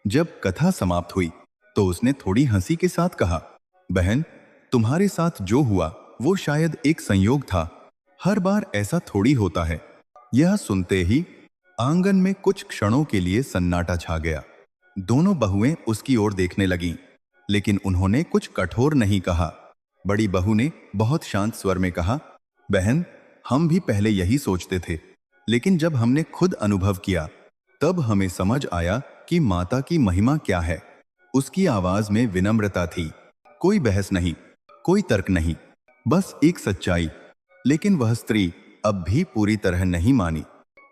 जब कथा समाप्त हुई तो उसने थोड़ी हंसी के साथ कहा, बहन, तुम्हारे साथ जो हुआ वो शायद एक संयोग था। हर बार ऐसा थोड़ी होता है। यह सुनते ही आंगन में कुछ क्षणों के लिए सन्नाटा छा गया। दोनों बहुएं उसकी ओर देखने लगीं, लेकिन उन्होंने कुछ कठोर नहीं कहा। बड़ी बहू ने बहुत शांत स्वर में कहा, बहन, हम भी पहले यही सोचते थे, लेकिन जब हमने खुद अनुभव किया, तब हमें समझ आया कि माता की महिमा क्या है। उसकी आवाज में विनम्रता थी, कोई बहस नहीं, कोई तर्क नहीं, बस एक सच्चाई। लेकिन वह स्त्री अब भी पूरी तरह नहीं मानी।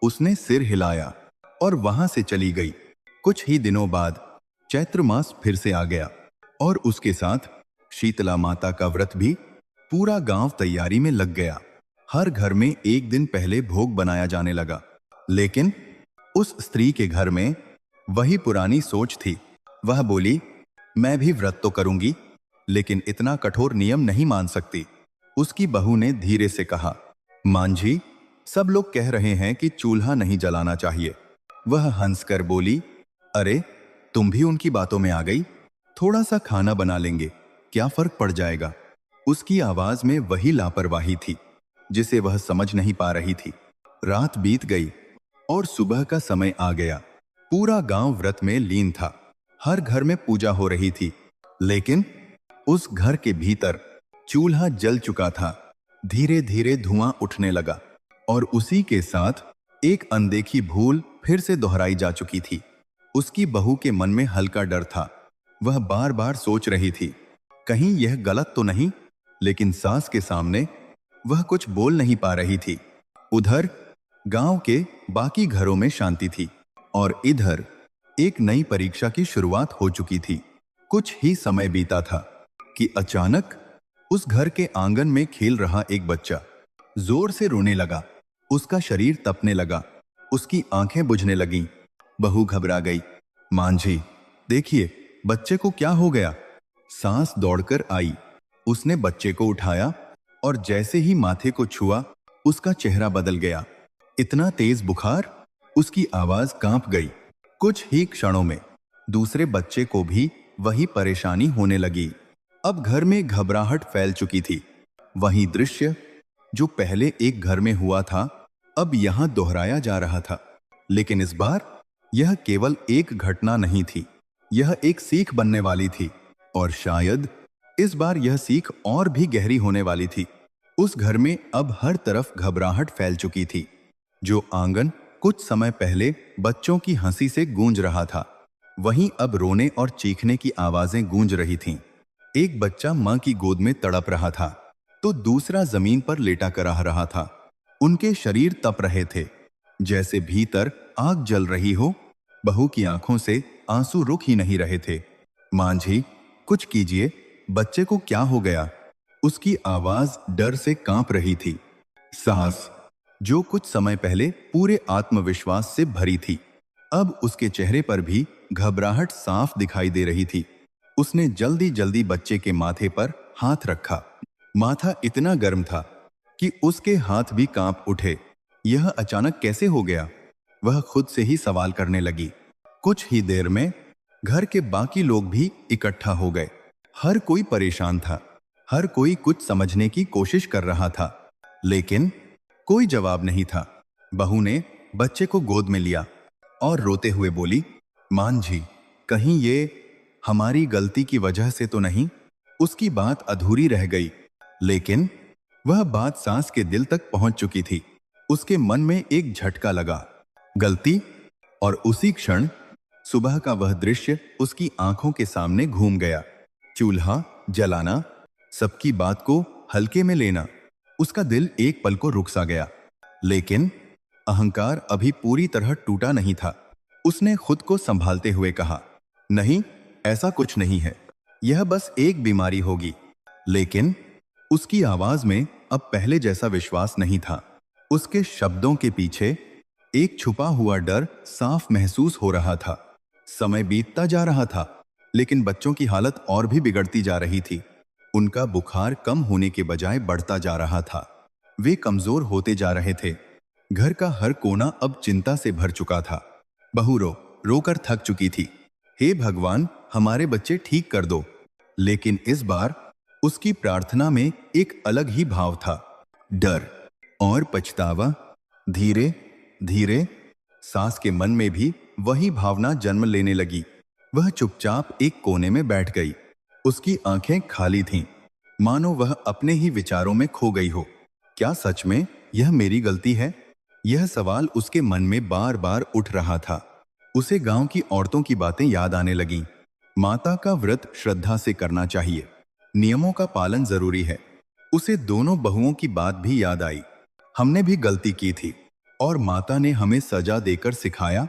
उसने सिर हिलाया और वहां से चली गई। कुछ ही दिनों बाद चैत्र मास फिर से आ गया, और उसके साथ शीतला माता का व्रत भी। पूरा गांव तैयारी में लग गया। हर घर में एक दिन पहले भोग बनाया जाने लगा। लेकिन उस स्त्री के घर में वही पुरानी सोच थी। वह बोली, मैं भी व्रत तो करूंगी, लेकिन इतना कठोर नियम नहीं मान सकती। उसकी बहू ने धीरे से कहा, मांझी, सब लोग कह रहे हैं कि चूल्हा नहीं जलाना चाहिए। वह हंसकर बोली, अरे, तुम भी उनकी बातों में आ गई। थोड़ा सा खाना बना लेंगे, क्या फर्क पड़ जाएगा। उसकी आवाज में वही लापरवाही थी जिसे वह समझ नहीं पा रही थी। रात बीत गई और सुबह का समय आ गया। पूरा गांव व्रत में लीन था। हर घर में पूजा हो रही थी, लेकिन उस घर के भीतर चूल्हा जल चुका था। धीरे धीरे धुआं उठने लगा, और उसी के साथ एक अनदेखी भूल फिर से दोहराई जा चुकी थी। उसकी बहू के मन में हल्का डर था। वह बार बार सोच रही थी, कहीं यह गलत तो नहीं, लेकिन सास के सामने वह कुछ बोल नहीं पा रही थी। उधर गांव के बाकी घरों में शांति थी, और इधर एक नई परीक्षा की शुरुआत हो चुकी थी। कुछ ही समय बीता था कि अचानक उस घर के आंगन में खेल रहा एक बच्चा जोर से रोने लगा। उसका शरीर तपने लगा, उसकी आंखें बुझने लगीं। बहू घबरा गई। मांझी, देखिए, बच्चे को क्या हो गया। सांस दौड़कर आई। उसने बच्चे को उठाया, और जैसे ही माथे को छुआ, उसका चेहरा बदल गया। इतना तेज बुखार, उसकी आवाज कांप गई। कुछ ही क्षणों में दूसरे बच्चे को भी वही परेशानी होने लगी। अब घर में घबराहट फैल चुकी थी। वही दृश्य जो पहले एक घर में हुआ था, अब यहां दोहराया जा रहा था। लेकिन इस बार यह केवल एक घटना नहीं थी, यह एक सीख बनने वाली थी। और शायद इस बार यह सीख और भी गहरी होने वाली थी। उस घर में अब हर तरफ घबराहट फैल चुकी थी। जो आंगन कुछ समय पहले बच्चों की हंसी से गूंज रहा था, वहीं अब रोने और चीखने की आवाजें गूंज रही थीं। एक बच्चा मां की गोद में तड़प रहा था, तो दूसरा जमीन पर लेटा कराह रहा था। उनके शरीर तप रहे थे, जैसे भीतर आग जल रही हो। बहू की आंखों से आंसू रुक ही नहीं रहे थे। मां जी, कुछ कीजिए, बच्चे को क्या हो गया? उसकी आवाज डर से कांप रही थी। सास, जो कुछ समय पहले पूरे आत्मविश्वास से भरी थी, अब उसके चेहरे पर भी घबराहट साफ दिखाई दे रही थी। उसने जल्दी जल्दी बच्चे के माथे पर हाथ रखा। माथा इतना गर्म था कि उसके हाथ भी कांप उठे। यह अचानक कैसे हो गया? वह खुद से ही सवाल करने लगी। कुछ ही देर में घर के बाकी लोग भी इकट्ठा हो गए। हर कोई परेशान था, हर कोई कुछ समझने की कोशिश कर रहा था, लेकिन कोई जवाब नहीं था। बहू ने बच्चे को गोद में लिया और रोते हुए बोली, मान जी, कहीं ये हमारी गलती की वजह से तो नहीं? उसकी बात अधूरी रह गई, लेकिन वह बात सास के दिल तक पहुंच चुकी थी। उसके मन में एक झटका लगा, गलती। और उसी क्षण सुबह का वह दृश्य उसकी आंखों के सामने घूम गया। चूल्हा जलाना, सबकी बात को हल्के में लेना। उसका दिल एक पल को रुक सा गया, लेकिन अहंकार अभी पूरी तरह टूटा नहीं था। उसने खुद को संभालते हुए कहा, नहीं, ऐसा कुछ नहीं है, यह बस एक बीमारी होगी। लेकिन उसकी आवाज में अब पहले जैसा विश्वास नहीं था। उसके शब्दों के पीछे एक छुपा हुआ डर साफ महसूस हो रहा था। समय बीतता जा रहा था, लेकिन बच्चों की हालत और भी बिगड़ती जा रही थी। उनका बुखार कम होने के बजाय बढ़ता जा रहा था। वे कमजोर होते जा रहे थे। घर का हर कोना अब चिंता से भर चुका था। बहू रोकर थक चुकी थी। हे भगवान, हमारे बच्चे ठीक कर दो। लेकिन इस बार उसकी प्रार्थना में एक अलग ही भाव था, डर और पछतावा। धीरे धीरे सास के मन में भी वही भावना जन्म लेने लगी। वह चुपचाप एक कोने में बैठ गई। उसकी आंखें खाली थीं, मानो वह अपने ही विचारों में खो गई हो। क्या सच में यह मेरी गलती है? यह सवाल उसके मन में बार बार उठ रहा था। उसे गांव की औरतों की बातें याद आने लगीं। माता का व्रत श्रद्धा से करना चाहिए, नियमों का पालन जरूरी है। उसे दोनों बहुओं की बात भी याद आई। हमने भी गलती की थी और माता ने हमें सजा देकर सिखाया।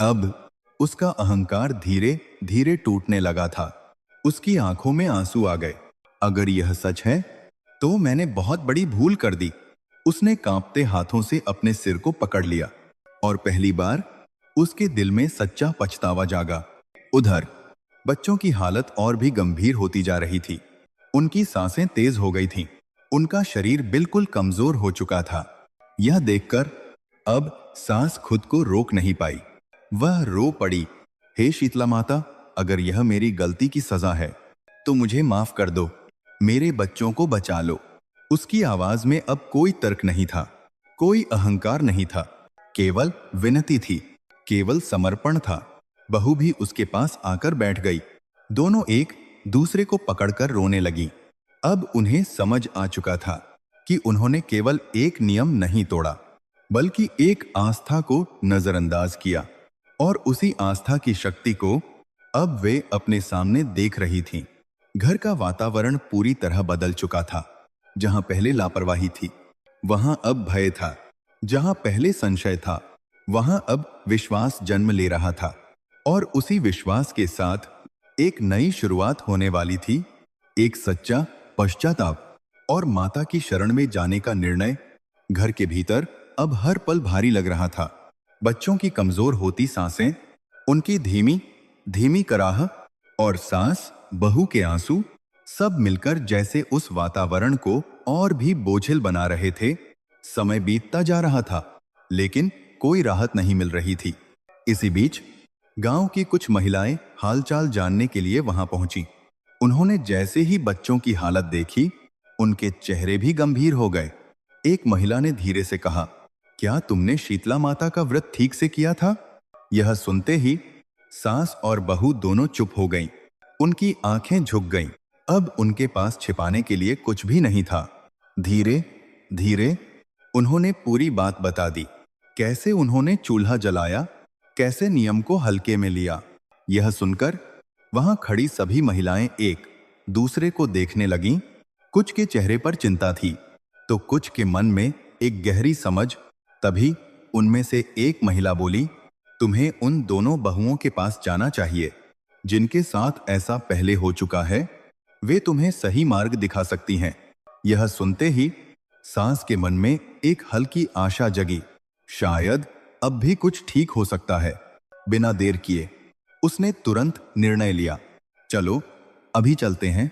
अब उसका अहंकार धीरे धीरे टूटने लगा था। उसकी आंखों में आंसू आ गए। अगर यह सच है तो मैंने बहुत बड़ी भूल कर दी। उसने कांपते हाथों से अपने सिर को पकड़ लिया और पहली बार उसके दिल में सच्चा पछतावा जागा। उधर बच्चों की हालत और भी गंभीर होती जा रही थी। उनकी सांसें तेज हो गई थीं। उनका शरीर बिल्कुल कमजोर हो चुका था। यह देखकर अब सांस खुद को रोक नहीं पाई। वह रो पड़ी, हे शीतला माता, अगर यह मेरी गलती की सजा है तो मुझे माफ कर दो। मेरे बच्चों को बचा लो। उसकी आवाज में अब कोई तर्क नहीं था, कोई अहंकार नहीं था, केवल विनती थी, केवल समर्पण था। बहू भी उसके पास आकर बैठ गई। दोनों एक दूसरे को पकड़कर रोने लगी। अब उन्हें समझ आ चुका था कि उन्होंने केवल एक नियम नहीं तोड़ा, बल्कि एक आस्था को नजरअंदाज किया। और उसी आस्था की शक्ति को अब वे अपने सामने देख रही थीं। घर का वातावरण पूरी तरह बदल चुका था। जहां पहले लापरवाही थी, वहां अब भय था। जहां पहले संशय था, वहां अब विश्वास जन्म ले रहा था। और उसी विश्वास के साथ एक नई शुरुआत होने वाली थी। एक सच्चा पश्चाताप और माता की शरण में जाने का निर्णय। घर के भीतर अब हर पल भारी लग रहा था। बच्चों की कमजोर होती सांसें, उनकी धीमी धीमी कराह और सास बहू के आंसू, सब मिलकर जैसे उस वातावरण को और भी बोझिल बना रहे थे। समय बीतता जा रहा था, लेकिन कोई राहत नहीं मिल रही थी। इसी बीच गांव की कुछ महिलाएं हालचाल जानने के लिए वहां पहुंची। उन्होंने जैसे ही बच्चों की हालत देखी, उनके चेहरे भी गंभीर हो गए। एक महिला ने धीरे से कहा, क्या तुमने शीतला माता का व्रत ठीक से किया था? यह सुनते ही सास और बहू दोनों चुप हो गईं। उनकी आंखें झुक गईं। अब उनके पास छिपाने के लिए कुछ भी नहीं था। धीरे धीरे उन्होंने पूरी बात बता दी। कैसे उन्होंने चूल्हा जलाया, कैसे नियम को हल्के में लिया। यह सुनकर वहां खड़ी सभी महिलाएं एक दूसरे को देखने लगीं। कुछ के चेहरे पर चिंता थी तो कुछ के मन में एक गहरी समझ। तभी उनमें से एक महिला बोली, तुम्हें उन दोनों बहुओं के पास जाना चाहिए जिनके साथ ऐसा पहले हो चुका है। वे तुम्हें सही मार्ग दिखा सकती हैं। यह सुनते ही सास के मन में एक हल्की आशा जगी। शायद अब भी कुछ ठीक हो सकता है। बिना देर किए उसने तुरंत निर्णय लिया, चलो अभी चलते हैं।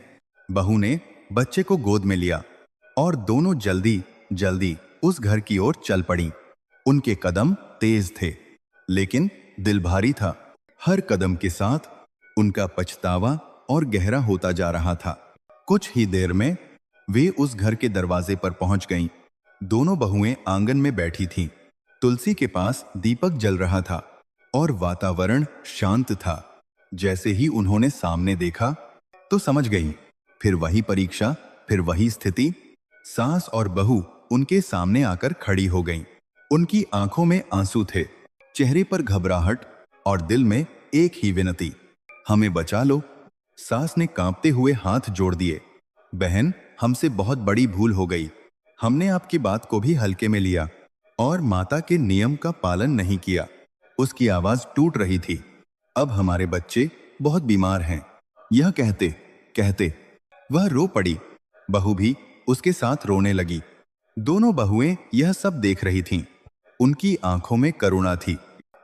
बहू ने बच्चे को गोद में लिया और दोनों जल्दी जल्दी उस घर की ओर चल पड़ी। उनके कदम तेज थे लेकिन दिल भारी था। हर कदम के साथ उनका पछतावा और गहरा होता जा रहा था। कुछ ही देर में वे उस घर के दरवाजे पर पहुंच गईं। दोनों बहुएं आंगन में बैठी थीं। तुलसी के पास दीपक जल रहा था और वातावरण शांत था। जैसे ही उन्होंने सामने देखा तो समझ गईं। फिर वही परीक्षा, फिर वही स्थिति। सास और बहू उनके सामने आकर खड़ी हो गईं। उनकी आंखों में आंसू थे, चेहरे पर घबराहट और दिल में एक ही विनती, हमें बचा लो। सास ने कांपते हुए हाथ जोड़ दिए, बहन हमसे बहुत बड़ी भूल हो गई। हमने आपकी बात को भी हल्के में लिया और माता के नियम का पालन नहीं किया। उसकी आवाज टूट रही थी, अब हमारे बच्चे बहुत बीमार हैं। यह कहते कहते वह रो पड़ी। बहू भी उसके साथ रोने लगी। दोनों बहुएं यह सब देख रही थीं। उनकी आंखों में करुणा थी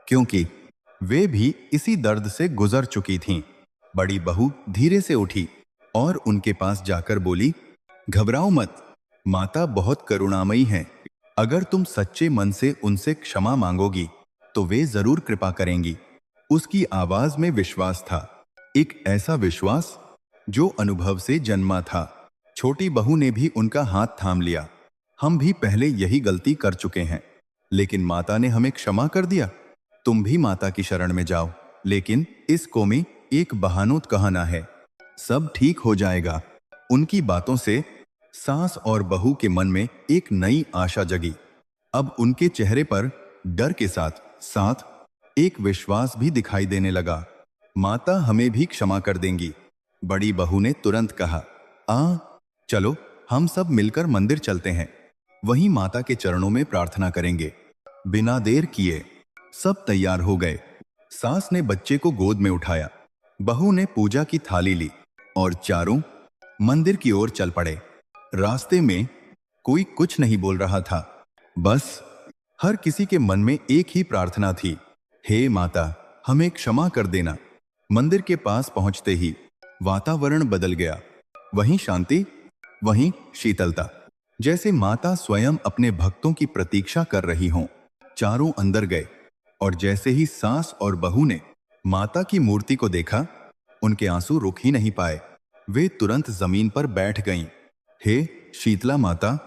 क्योंकि वे भी इसी दर्द से गुजर चुकी थीं। बड़ी बहू धीरे से उठी और उनके पास जाकर बोली, घबराओ मत, माता बहुत करुणामयी हैं। अगर तुम सच्चे मन से उनसे क्षमा मांगोगी तो वे जरूर कृपा करेंगी। उसकी आवाज में विश्वास था, एक ऐसा विश्वास जो अनुभव से जन्मा था। छोटी बहू ने भी उनका हाथ थाम लिया। हम भी पहले यही गलती कर चुके हैं लेकिन माता ने हमें क्षमा कर दिया। तुम भी माता की शरण में जाओ, लेकिन इस कौमी एक बहानोत कहना है, सब ठीक हो जाएगा। उनकी बातों से सास और बहू के मन में एक नई आशा जगी। अब उनके चेहरे पर डर के साथ साथ एक विश्वास भी दिखाई देने लगा। माता हमें भी क्षमा कर देंगी। बड़ी बहू ने तुरंत कहा, चलो हम सब मिलकर मंदिर चलते हैं, वहीं माता के चरणों में प्रार्थना करेंगे। बिना देर किए सब तैयार हो गए। सास ने बच्चे को गोद में उठाया, बहू ने पूजा की थाली ली और चारों मंदिर की ओर चल पड़े। रास्ते में कोई कुछ नहीं बोल रहा था, बस हर किसी के मन में एक ही प्रार्थना थी, हे माता हमें क्षमा कर देना। मंदिर के पास पहुंचते ही वातावरण बदल गया। वहीं शांति, वहीं शीतलता, जैसे माता स्वयं अपने भक्तों की प्रतीक्षा कर रही हों। चारों अंदर गए और जैसे ही सास और बहू ने माता की मूर्ति को देखा, उनके आंसू रुक ही नहीं पाए। वे तुरंत जमीन पर बैठ गईं। हे शीतला माता,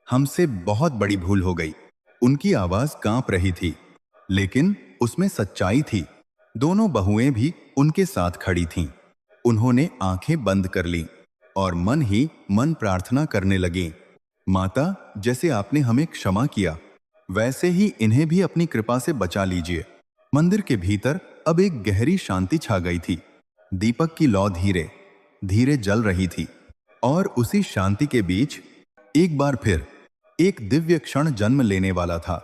हमसे बहुत बड़ी भूल हो गई। उनकी आवाज कांप रही थी लेकिन उसमें सच्चाई थी। दोनों बहुएं भी उनके साथ खड़ी थीं। उन्होंने आंखें बंद कर लीं और मन ही मन प्रार्थना करने लगीं, माता जैसे आपने हमें क्षमा किया वैसे ही इन्हें भी अपनी कृपा से बचा लीजिए। मंदिर के भीतर अब एक गहरी शांति छा गई थी। दीपक की लौ धीरे धीरे जल रही थी और उसी शांति के बीच एक बार फिर एक दिव्य क्षण जन्म लेने वाला था।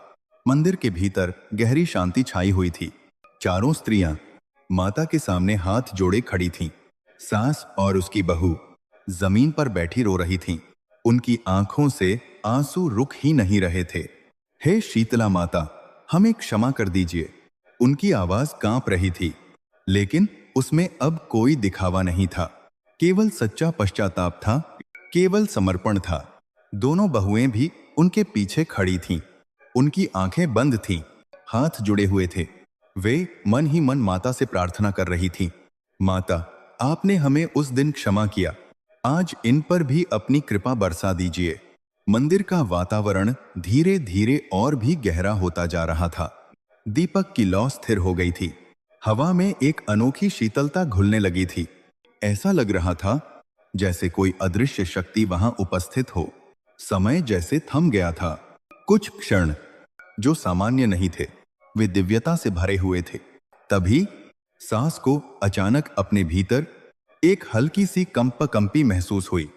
मंदिर के भीतर गहरी शांति छाई हुई थी। चारों स्त्रियां माता के सामने हाथ जोड़े खड़ी थीं। सास और उसकी बहू जमीन पर बैठी रो रही थीं। उनकी आंखों से आंसू रुक ही नहीं रहे थे। हे शीतला माता, हमें क्षमा कर दीजिए। उनकी आवाज कांप रही थी लेकिन उसमें अब कोई दिखावा नहीं था, केवल सच्चा पश्चाताप था, केवल समर्पण था। दोनों बहुएं भी उनके पीछे खड़ी थीं। उनकी आंखें बंद थीं, हाथ जुड़े हुए थे। वे मन ही मन माता से प्रार्थना कर रही थीं, माता आपने हमें उस दिन क्षमा किया, आज इन पर भी अपनी कृपा बरसा दीजिए। मंदिर का वातावरण धीरे धीरे और भी गहरा होता जा रहा था। दीपक की लौ स्थिर हो गई थी। हवा में एक अनोखी शीतलता घुलने लगी थी। ऐसा लग रहा था जैसे कोई अदृश्य शक्ति वहां उपस्थित हो। समय जैसे थम गया था। कुछ क्षण जो सामान्य नहीं थे, वे दिव्यता से भरे हुए थे। तभी सांस को अचानक अपने भीतर एक हल्की सी कंपी महसूस हुई।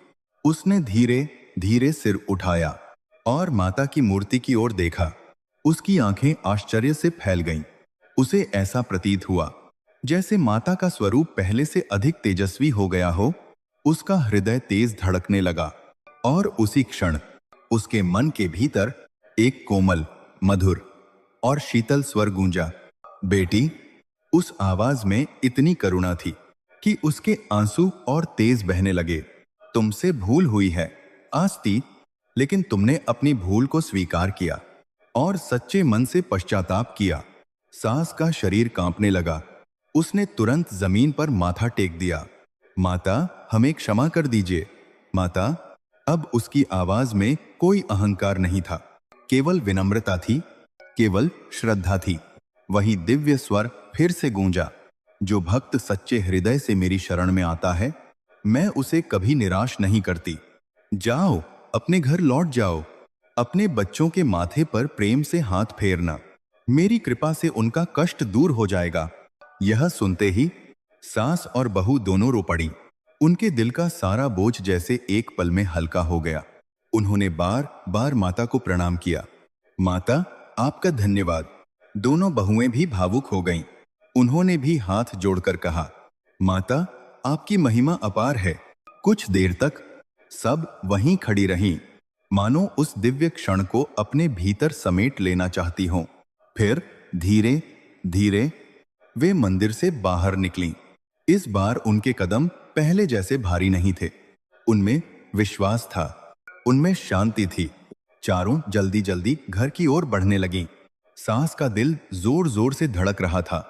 उसने धीरे धीरे सिर उठाया और माता की मूर्ति की ओर देखा। उसकी आंखें आश्चर्य से फैल गईं। उसे ऐसा प्रतीत हुआ जैसे माता का स्वरूप पहले से अधिक तेजस्वी हो गया हो। उसका हृदय तेज धड़कने लगा और उसी क्षण उसके मन के भीतर एक कोमल, मधुर और शीतल स्वर गूंजा, बेटी। उस आवाज में इतनी करुणा थी कि उसके आंसू और तेज बहने लगे। तुमसे भूल हुई है आस्ती, लेकिन तुमने अपनी भूल को स्वीकार किया और सच्चे मन से पश्चाताप किया। सास का शरीर कांपने लगा। उसने तुरंत जमीन पर माथा टेक दिया। माता, हमें क्षमा कर दीजिए। माता। अब उसकी आवाज में कोई अहंकार नहीं था, केवल विनम्रता थी, केवल श्रद्धा थी। वही दिव्य स्वर फिर से गूंजा, जो भक्त सच्चे हृदय से मेरी शरण में आता है, मैं उसे कभी निराश नहीं करती। जाओ, अपने घर लौट जाओ। अपने बच्चों के माथे पर प्रेम से हाथ फेरना। मेरी कृपा से उनका कष्ट दूर हो जाएगा। यह सुनते ही सास और बहू दोनों रो पड़ी। उनके दिल का सारा बोझ जैसे एक पल में हल्का हो गया। उन्होंने बार बार माता को प्रणाम किया। माता, आपका धन्यवाद। दोनों बहुएं भी भावुक हो गईं। उन्होंने भी हाथ जोड़कर कहा, माता, आपकी महिमा अपार है। कुछ देर तक सब वहीं खड़ी रहीं, मानो उस दिव्य क्षण को अपने भीतर समेट लेना चाहती हों। फिर धीरे धीरे वे मंदिर से बाहर निकलीं। इस बार उनके कदम पहले जैसे भारी नहीं थे। उनमें विश्वास था, उनमें शांति थी। चारों जल्दी जल्दी घर की ओर बढ़ने लगीं। सास का दिल जोर जोर से धड़क रहा था।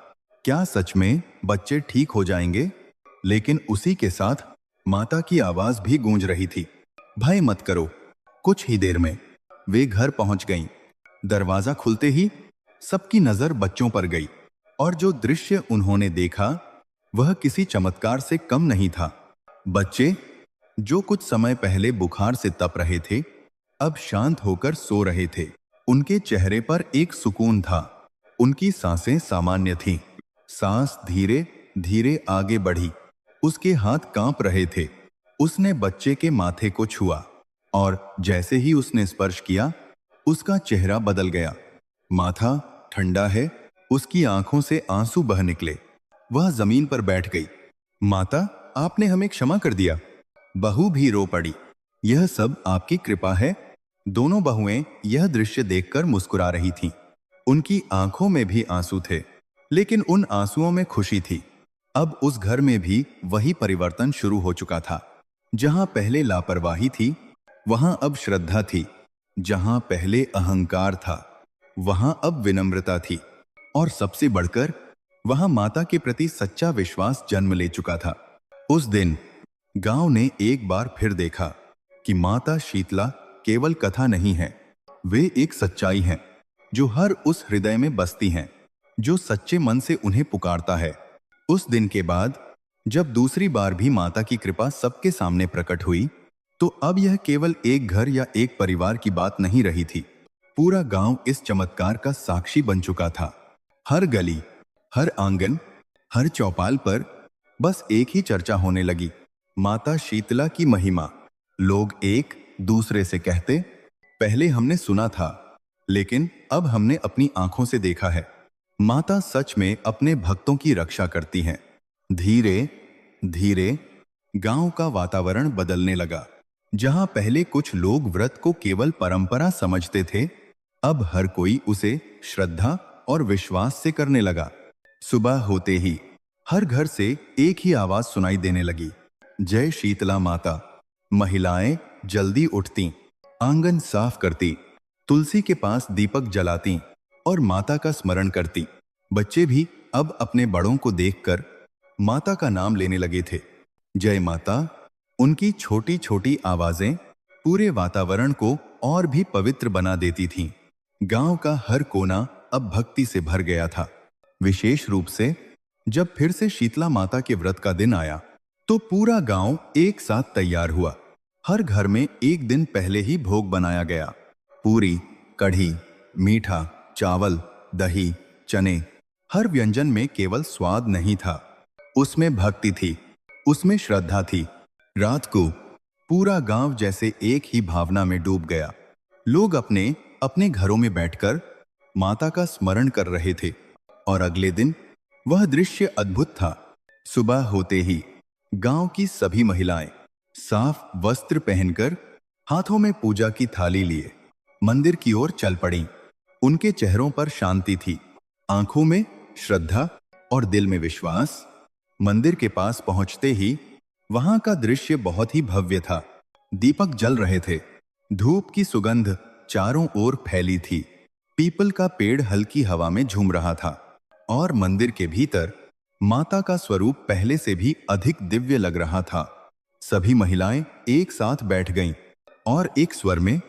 क्या सच में बच्चे ठीक हो जाएंगे? लेकिन उसी के साथ माता की आवाज भी गूंज रही थी, भय मत करो। कुछ ही देर में वे घर पहुंच गईं। दरवाजा खुलते ही सबकी नजर बच्चों पर गई और जो दृश्य उन्होंने देखा वह किसी चमत्कार से कम नहीं था। बच्चे जो कुछ समय पहले बुखार से तप रहे थे, अब शांत होकर सो रहे थे। उनके चेहरे पर एक सुकून था। उनकी सांसें सामान्य थीं। सांस धीरे धीरे आगे बढ़ी। उसके हाथ कांप रहे थे। उसने बच्चे के माथे को छुआ और जैसे ही उसने स्पर्श किया, उसका चेहरा बदल गया। माथा ठंडा है। उसकी आंखों से आंसू बह निकले। वह जमीन पर बैठ गई। माता, आपने हमें क्षमा कर दिया। बहू भी रो पड़ी। यह सब आपकी कृपा है। दोनों बहुएं यह दृश्य देखकर मुस्कुरा रही थीं। उनकी आंखों में भी आंसू थे, लेकिन उन आंसुओं में खुशी थी। अब उस घर में भी वही परिवर्तन शुरू हो चुका था। जहां पहले लापरवाही थी, वहां अब श्रद्धा थी। जहां पहले अहंकार था, वहां अब विनम्रता थी। और सबसे बढ़कर वहां माता के प्रति सच्चा विश्वास जन्म ले चुका था। उस दिन गांव ने एक बार फिर देखा कि माता शीतला केवल कथा नहीं है, वे एक सच्चाई हैं जो हर उस हृदय में बसती हैं जो सच्चे मन से उन्हें पुकारता है। उस दिन के बाद जब दूसरी बार भी माता की कृपा सबके सामने प्रकट हुई, तो अब यह केवल एक घर या एक परिवार की बात नहीं रही थी। पूरा गांव इस चमत्कार का साक्षी बन चुका था। हर गली, हर आंगन, हर चौपाल पर बस एक ही चर्चा होने लगी, माता शीतला की महिमा। लोग एक दूसरे से कहते, पहले हमने सुना था, लेकिन अब हमने अपनी आंखों से देखा है। माता सच में अपने भक्तों की रक्षा करती हैं। धीरे धीरे गांव का वातावरण बदलने लगा। जहां पहले कुछ लोग व्रत को केवल परंपरा समझते थे, अब हर कोई उसे श्रद्धा और विश्वास से करने लगा। सुबह होते ही हर घर से एक ही आवाज सुनाई देने लगी, जय शीतला माता। महिलाएं जल्दी उठती, आंगन साफ करती, तुलसी के पास दीपक जलाती और माता का स्मरण करती। बच्चे भी अब अपने बड़ों को देखकर माता का नाम लेने लगे थे। जय माता। उनकी छोटी छोटी आवाजें पूरे वातावरण को और भी पवित्र बना देती थीं। गांव का हर कोना अब भक्ति से भर गया था। विशेष रूप से जब फिर से शीतला माता के व्रत का दिन आया तो पूरा गांव एक साथ तैयार हुआ। हर घर में एक दिन पहले ही भोग बनाया गया। पूरी, कढ़ी, मीठा, चावल, दही, चने, हर व्यंजन में केवल स्वाद नहीं था, उसमें भक्ति थी, उसमें श्रद्धा थी। रात को पूरा गांव जैसे एक ही भावना में डूब गया। लोग अपने अपने घरों में बैठकर माता का स्मरण कर रहे थे और अगले दिन वह दृश्य अद्भुत था। सुबह होते ही गांव की सभी महिलाएं साफ वस्त्र पहनकर हाथों में पूजा की थाली लिए मंदिर की ओर चल पड़ीं। उनके चेहरों पर शांति थी, आंखों में श्रद्धा और दिल में विश्वास। मंदिर के पास पहुंचते ही वहां का दृश्य बहुत ही भव्य था। दीपक जल रहे थे, धूप की सुगंध चारों ओर फैली थी, पीपल का पेड़ हल्की हवा में झूम रहा था और मंदिर के भीतर माता का स्वरूप पहले से भी अधिक दिव्य लग रहा था। सभी महिलाएं एक साथ बैठ गईं और एक स्वर में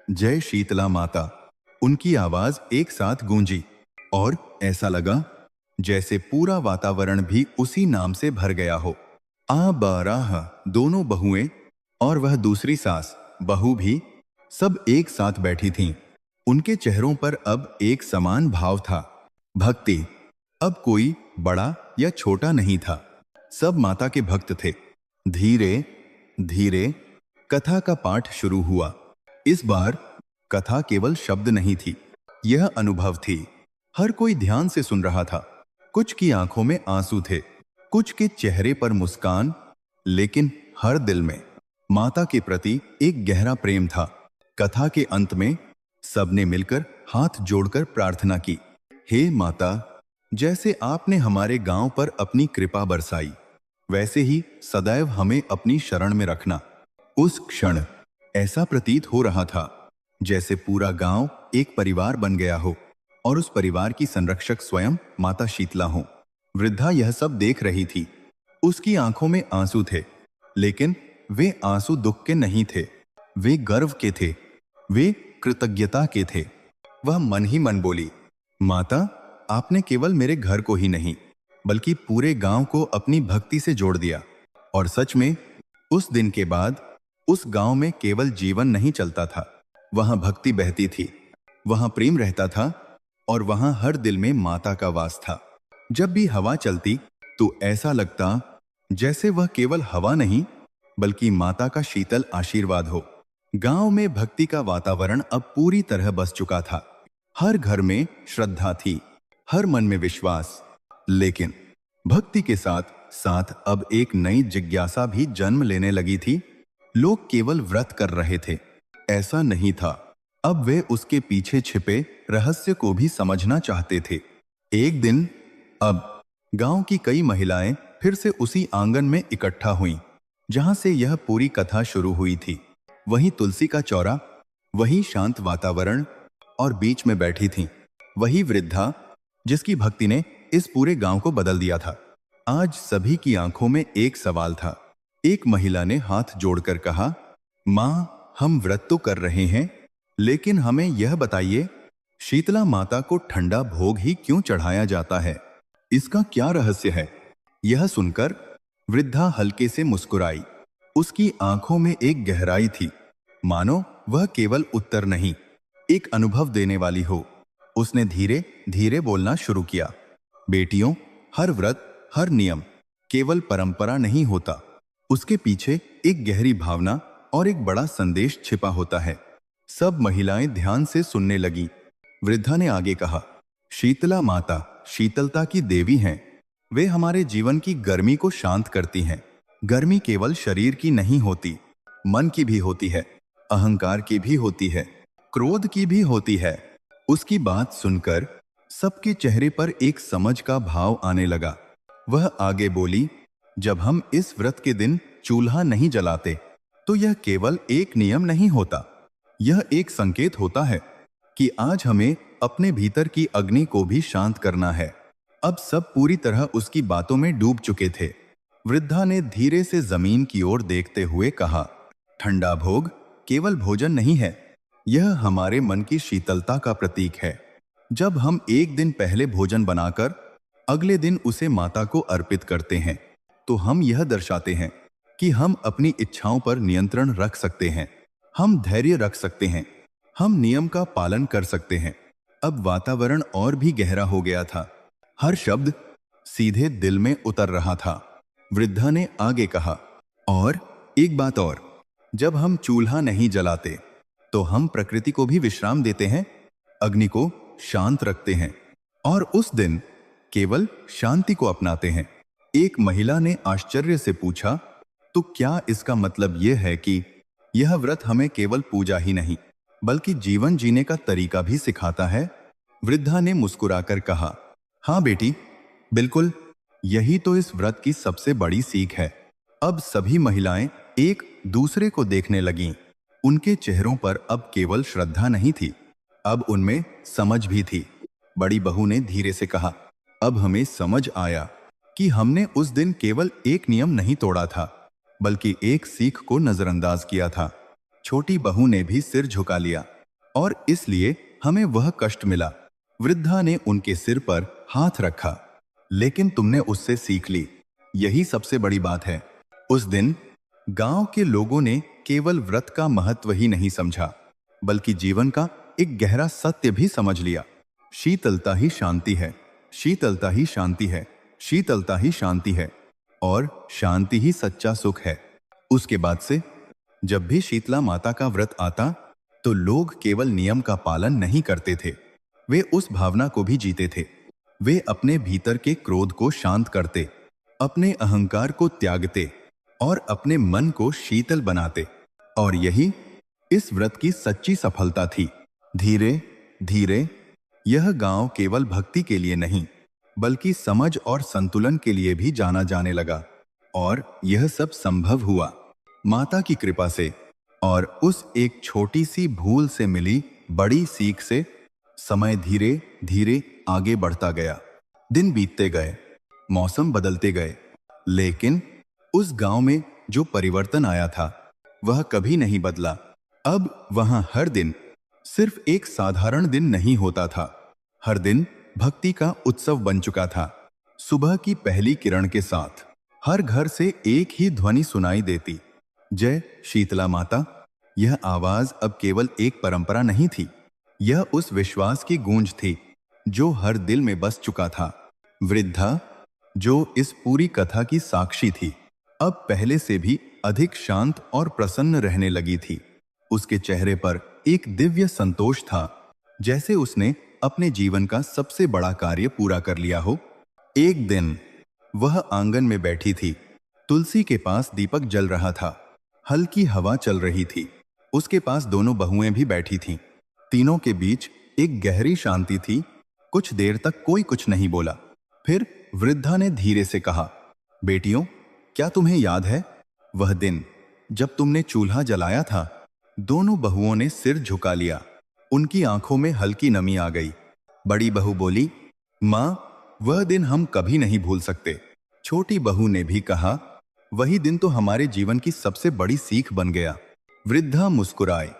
जय शीतला माता, उनकी आवाज एक साथ गूंजी और ऐसा लगा जैसे पूरा वातावरण भी उसी नाम से भर गया हो। आ बाराह, दोनों बहुएं और वह दूसरी सास बहू भी सब एक साथ बैठी थीं। उनके चेहरों पर अब एक समान भाव था, भक्ति। अब कोई बड़ा या छोटा नहीं था, सब माता के भक्त थे। धीरे धीरे कथा का पाठ शुरू हुआ। इस बार कथा केवल शब्द नहीं थी, यह अनुभव थी। हर कोई ध्यान से सुन रहा था। कुछ की आंखों में आंसू थे, कुछ के चेहरे पर मुस्कान, लेकिन हर दिल में माता के प्रति एक गहरा प्रेम था। कथा के अंत में सबने मिलकर हाथ जोड़कर प्रार्थना की, हे माता, जैसे आपने हमारे गांव पर अपनी कृपा बरसाई, वैसे ही सदैव हमें अपनी शरण में रखना। उस क्षण ऐसा प्रतीत हो रहा था जैसे पूरा गांव एक परिवार बन गया हो और उस परिवार की संरक्षक स्वयं माता शीतला हो। वृद्धा यह सब देख रही थी। उसकी आंखों में आंसू थे, लेकिन वे आंसू दुख के नहीं थे, वे गर्व के थे, वे कृतज्ञता के थे। वह मन ही मन बोली, माता, आपने केवल मेरे घर को ही नहीं बल्कि पूरे गांव को अपनी भक्ति से जोड़ दिया। और सच में उस दिन के बाद उस गांव में केवल जीवन नहीं चलता था, वहां भक्ति बहती थी, वहां प्रेम रहता था और वहां हर दिल में माता का वास था। जब भी हवा चलती तो ऐसा लगता जैसे वह केवल हवा नहीं बल्कि माता का शीतल आशीर्वाद हो। गांव में भक्ति का वातावरण अब पूरी तरह बस चुका था। हर घर में श्रद्धा थी, हर मन में विश्वास, लेकिन भक्ति के साथ साथ अब एक नई जिज्ञासा भी जन्म लेने लगी थी। लोग केवल व्रत कर रहे थे, ऐसा नहीं था। अब वे उसके पीछे छिपे रहस्य को भी समझना चाहते थे। एक दिन अब गांव की कई महिलाएं फिर से उसी आंगन में इकट्ठा हुईं, जहां से यह पूरी कथा शुरू हुई थी। वही तुलसी का चौरा, वही शांत वातावरण और बीच में बैठी थीं वही वृद्धा जिसकी भक्ति ने इस पूरे गांव को बदल दिया था। आज सभी की आंखों में एक सवाल था। एक महिला ने हाथ जोड़कर कहा, मां, हम व्रत तो कर रहे हैं, लेकिन हमें यह बताइए, शीतला माता को ठंडा भोग ही क्यों चढ़ाया जाता है? इसका क्या रहस्य है? यह सुनकर वृद्धा हल्के से मुस्कुराई। उसकी आंखों में एक गहराई थी, मानो वह केवल उत्तर नहीं, एक अनुभव देने वाली हो। उसने धीरे धीरे बोलना शुरू किया, बेटियों, हर व्रत, हर नियम केवल परंपरा नहीं होता, उसके पीछे एक गहरी भावना और एक बड़ा संदेश छिपा होता है। सब महिलाएं ध्यान से सुनने लगी। वृद्धा ने आगे कहा, शीतला माता शीतलता की देवी हैं। वे हमारे जीवन की गर्मी को शांत करती हैं। गर्मी केवल शरीर की नहीं होती, मन की भी होती है, अहंकार की भी होती है, क्रोध की भी होती है। उसकी बात सुनकर सबके चेहरे पर एक समझ का भाव आने लगा। वह आगे बोली, जब हम इस व्रत के दिन चूल्हा नहीं जलाते तो यह केवल एक नियम नहीं होता, यह एक संकेत होता है कि आज हमें अपने भीतर की अग्नि को भी शांत करना है। अब सब पूरी तरह उसकी बातों में डूब चुके थे। वृद्धा ने धीरे से जमीन की ओर देखते हुए कहा, ठंडा भोग केवल भोजन नहीं है, यह हमारे मन की शीतलता का प्रतीक है। जब हम एक दिन पहले भोजन बनाकर अगले दिन उसे माता को अर्पित करते हैं, तो हम यह दर्शाते हैं कि हम अपनी इच्छाओं पर नियंत्रण रख सकते हैं, हम धैर्य रख सकते हैं, हम नियम का पालन कर सकते हैं। अब वातावरण और भी गहरा हो गया था। हर शब्द सीधे दिल में उतर रहा था। वृद्धा ने आगे कहा, और एक बात और, जब हम चूल्हा नहीं जलाते तो हम प्रकृति को भी विश्राम देते हैं, अग्नि को शांत रखते हैं और उस दिन केवल शांति को अपनाते हैं। एक महिला ने आश्चर्य से पूछा, तो क्या इसका मतलब यह है कि यह व्रत हमें केवल पूजा ही नहीं बल्कि जीवन जीने का तरीका भी सिखाता है? वृद्धा ने मुस्कुराकर कहा, हाँ बेटी, बिल्कुल, यही तो इस व्रत की सबसे बड़ी सीख है। अब सभी महिलाएं एक दूसरे को देखने लगीं। उनके चेहरों पर अब केवल श्रद्धा नहीं थी, अब उनमें समझ भी थी। बड़ी बहू ने धीरे से कहा, अब हमें समझ आया कि हमने उस दिन केवल एक नियम नहीं तोड़ा था बल्कि एक सीख को नजरअंदाज किया था। छोटी बहू ने भी सिर झुका लिया, और इसलिए हमें वह कष्ट मिला। वृद्धा ने उनके सिर पर हाथ रखा, लेकिन तुमने उससे सीख ली, यही सबसे बड़ी बात है। उस दिन गांव के लोगों ने केवल व्रत का महत्व ही नहीं समझा बल्कि जीवन का एक गहरा सत्य भी समझ लिया। शीतलता ही शांति है, शीतलता ही शांति है, शीतलता ही शांति है, और शांति ही सच्चा सुख है। उसके बाद से जब भी शीतला माता का व्रत आता तो लोग केवल नियम का पालन नहीं करते थे, वे उस भावना को भी जीते थे। वे अपने भीतर के क्रोध को शांत करते, अपने अहंकार को त्यागते और अपने मन को शीतल बनाते। और यही इस व्रत की सच्ची सफलता थी। धीरे धीरे यह गांव केवल भक्ति के लिए नहीं बल्कि समझ और संतुलन के लिए भी जाना जाने लगा। और यह सब संभव हुआ माता की कृपा से और उस एक छोटी सी भूल से मिली बड़ी सीख से। समय धीरे धीरे आगे बढ़ता गया, दिन बीतते गए, मौसम बदलते गए, लेकिन उस गांव में जो परिवर्तन आया था वह कभी नहीं बदला। अब वहां हर दिन सिर्फ एक साधारण दिन नहीं होता था, हर दिन भक्ति का उत्सव बन चुका था। सुबह की पहली किरण के साथ हर घर से एक ही ध्वनि सुनाई देती, जय शीतला माता। यह आवाज अब केवल एक परंपरा नहीं थी, यह उस विश्वास की गूंज थी जो हर दिल में बस चुका था। वृद्धा, जो इस पूरी कथा की साक्षी थी, अब पहले से भी अधिक शांत और प्रसन्न रहने लगी थी। उसके चेहरे पर एक दिव्य संतोष था, जैसे उसने अपने जीवन का सबसे बड़ा कार्य पूरा कर लिया हो। एक दिन वह आंगन में बैठी थी, तुलसी के पास दीपक जल रहा था, हल्की हवा चल रही थी। उसके पास दोनों बहुएं भी बैठी थीं। तीनों के बीच एक गहरी शांति थी। कुछ देर तक कोई कुछ नहीं बोला। फिर वृद्धा ने धीरे से कहा, बेटियों, क्या तुम्हें याद है वह दिन जब तुमने चूल्हा जलाया था? दोनों बहुओं ने सिर झुका लिया, उनकी आंखों में हल्की नमी आ गई। बड़ी बहू बोली, मां, वह दिन हम कभी नहीं भूल सकते। छोटी बहू ने भी कहा, वही दिन तो हमारे जीवन की सबसे बड़ी सीख बन गया। वृद्धा मुस्कुराए,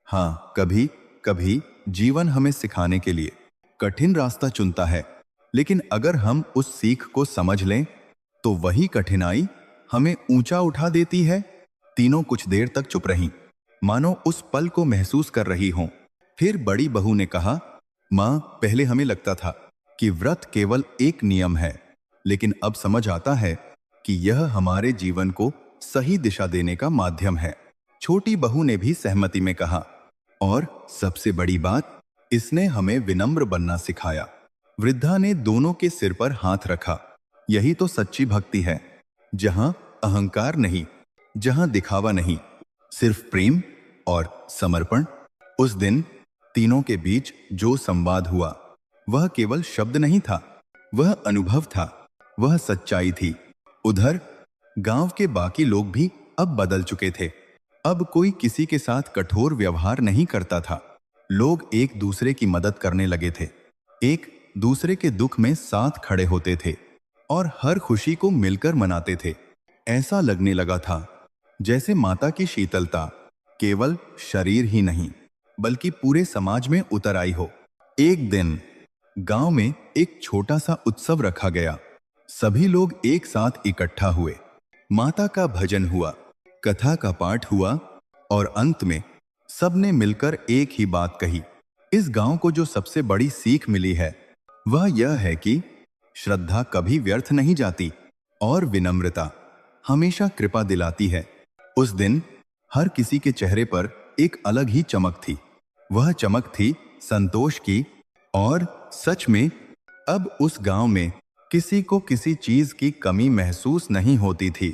हाँ, कभी कभी जीवन हमें सिखाने के लिए कठिन रास्ता चुनता है, लेकिन अगर हम उस सीख को समझ लें तो वही कठिनाई हमें ऊंचा उठा देती है। तीनों कुछ देर तक चुप रहीं, मानो उस पल को महसूस कर रही हों। फिर बड़ी बहू ने कहा, मां, पहले हमें लगता था कि व्रत केवल एक नियम है, लेकिन अब समझ आता है कि यह हमारे जीवन को सही दिशा देने का माध्यम है। छोटी बहू ने भी सहमति में कहा, और सबसे बड़ी बात, इसने हमें विनम्र बनना सिखाया। वृद्धा ने दोनों के सिर पर हाथ रखा। यही तो सच्ची भक्ति है, जहां अहंकार नहीं, जहां दिखावा नहीं, सिर्फ प्रेम और समर्पण। उस दिन तीनों के बीच जो संवाद हुआ वह केवल शब्द नहीं था, वह अनुभव था, वह सच्चाई थी। उधर गांव के बाकी लोग भी अब बदल चुके थे। अब कोई किसी के साथ कठोर व्यवहार नहीं करता था। लोग एक दूसरे की मदद करने लगे थे, एक दूसरे के दुख में साथ खड़े होते थे और हर खुशी को मिलकर मनाते थे। ऐसा लगने लगा था जैसे माता की शीतलता केवल शरीर ही नहीं बल्कि पूरे समाज में उतर आई हो। एक दिन गांव में एक छोटा सा उत्सव रखा गया। सभी लोग एक साथ इकट्ठा हुए। माता का भजन हुआ, कथा का पाठ हुआ और अंत में सबने मिलकर एक ही बात कही। इस गांव को जो सबसे बड़ी सीख मिली है वह यह है कि श्रद्धा कभी व्यर्थ नहीं जाती और विनम्रता हमेशा कृपा दिलाती है। उस दिन हर किसी के चेहरे पर एक अलग ही चमक थी। वह चमक थी संतोष की। और सच में अब उस गांव में किसी को किसी चीज की कमी महसूस नहीं होती थी,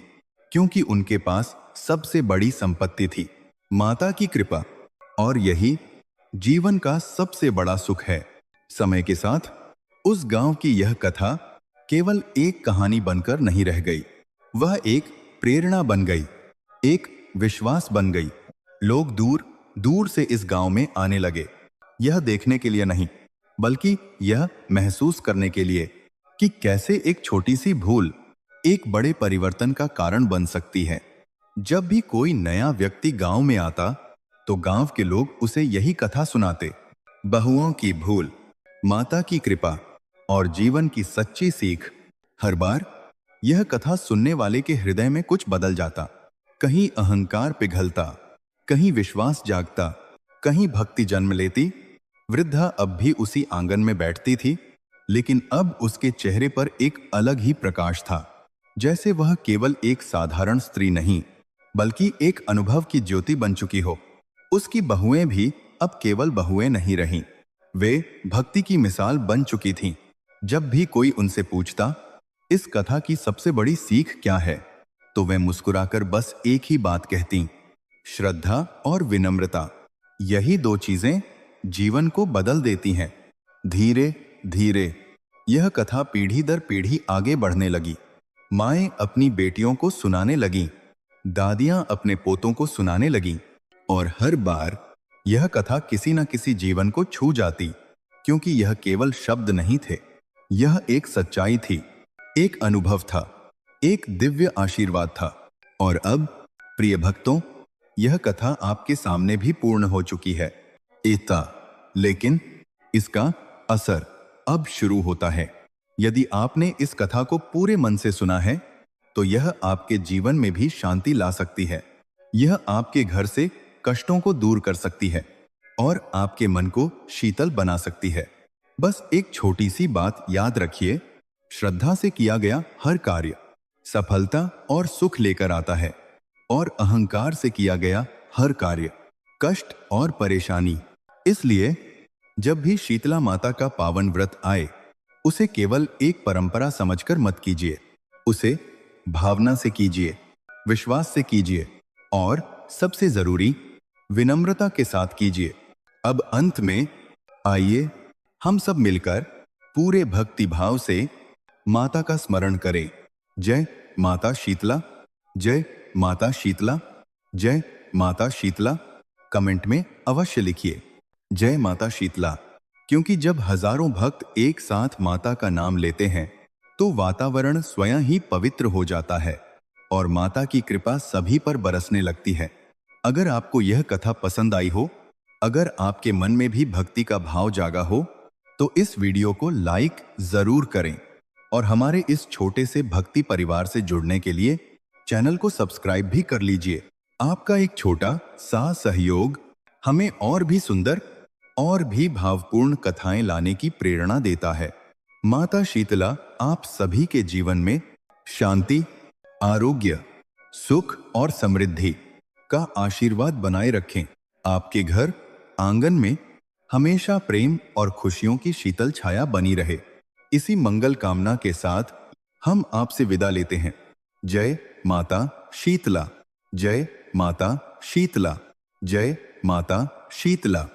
क्योंकि उनके पास सबसे बड़ी संपत्ति थी, माता की कृपा। और यही जीवन का सबसे बड़ा सुख है। समय के साथ उस गांव की यह कथा केवल एक कहानी बनकर नहीं रह गई, वह एक प्रेरणा बन गई, एक विश्वास बन गई। लोग दूर दूर से इस गांव में आने लगे, यह देखने के लिए नहीं, बल्कि यह महसूस करने के लिए कि कैसे एक छोटी सी भूल एक बड़े परिवर्तन का कारण बन सकती है। जब भी कोई नया व्यक्ति गांव में आता तो गांव के लोग उसे यही कथा सुनाते, बहुओं की भूल, माता की कृपा और जीवन की सच्ची सीख। हर बार यह कथा सुनने वाले के हृदय में कुछ बदल जाता। कहीं अहंकार पिघलता, कहीं विश्वास जागता, कहीं भक्ति जन्म लेती। वृद्धा अब भी उसी आंगन में बैठती थी, लेकिन अब उसके चेहरे पर एक अलग ही प्रकाश था, जैसे वह केवल एक साधारण स्त्री नहीं बल्कि एक अनुभव की ज्योति बन चुकी हो। उसकी बहुएं भी अब केवल बहुएं नहीं रहीं, वे भक्ति की मिसाल बन चुकी थीं। जब भी कोई उनसे पूछता इस कथा की सबसे बड़ी सीख क्या है, तो वे मुस्कुराकर बस एक ही बात कहती, श्रद्धा और विनम्रता। यही दो चीजें जीवन को बदल देती हैं। धीरे धीरे यह कथा पीढ़ी दर पीढ़ी आगे बढ़ने लगी। माएं अपनी बेटियों को सुनाने लगीं, दादियां अपने पोतों को सुनाने लगीं, और हर बार यह कथा किसी न किसी जीवन को छू जाती, क्योंकि यह केवल शब्द नहीं थे, यह एक सच्चाई थी, एक अनुभव था, एक दिव्य आशीर्वाद था। और अब प्रिय भक्तों, यह कथा आपके सामने भी पूर्ण हो चुकी है। लेकिन इसका असर अब शुरू होता है। यदि आपने इस कथा को पूरे मन से सुना है तो यह आपके जीवन में भी शांति ला सकती है। यह आपके घर से कष्टों को दूर कर सकती है और आपके मन को शीतल बना सकती है। बस एक छोटी सी बात याद रखिए, श्रद्धा से किया गया हर कार्य सफलता और सुख लेकर आता है, और अहंकार से किया गया हर कार्य कष्ट और परेशानी। इसलिए जब भी शीतला माता का पावन व्रत आए, उसे केवल एक परंपरा समझकर मत कीजिए, उसे भावना से कीजिए, विश्वास से कीजिए और सबसे जरूरी विनम्रता के साथ कीजिए। अब अंत में आइए हम सब मिलकर पूरे भक्ति भाव से माता का स्मरण करें। जय माता शीतला, जय माता शीतला, जय माता शीतला। कमेंट में अवश्य लिखिए जय माता शीतला, क्योंकि जब हजारों भक्त एक साथ माता का नाम लेते हैं तो वातावरण स्वयं ही पवित्र हो जाता है और माता की कृपा सभी पर बरसने लगती है। अगर आपको यह कथा पसंद आई हो, अगर आपके मन में भी भक्ति का भाव जागा हो, तो इस वीडियो को लाइक जरूर करें और हमारे इस छोटे से भक्ति परिवार से जुड़ने के लिए चैनल को सब्सक्राइब भी कर लीजिए। आपका एक छोटा सा सहयोग हमें और भी सुंदर और भी भावपूर्ण कथाएं लाने की प्रेरणा देता है। माता शीतला आप सभी के जीवन में शांति, आरोग्य, सुख और समृद्धि का आशीर्वाद बनाए रखें। आपके घर आंगन में हमेशा प्रेम और खुशियों की शीतल छाया बनी रहे। इसी मंगल कामना के साथ हम आपसे विदा लेते हैं। जय माता शीतला, जय माता शीतला, जय माता शीतला।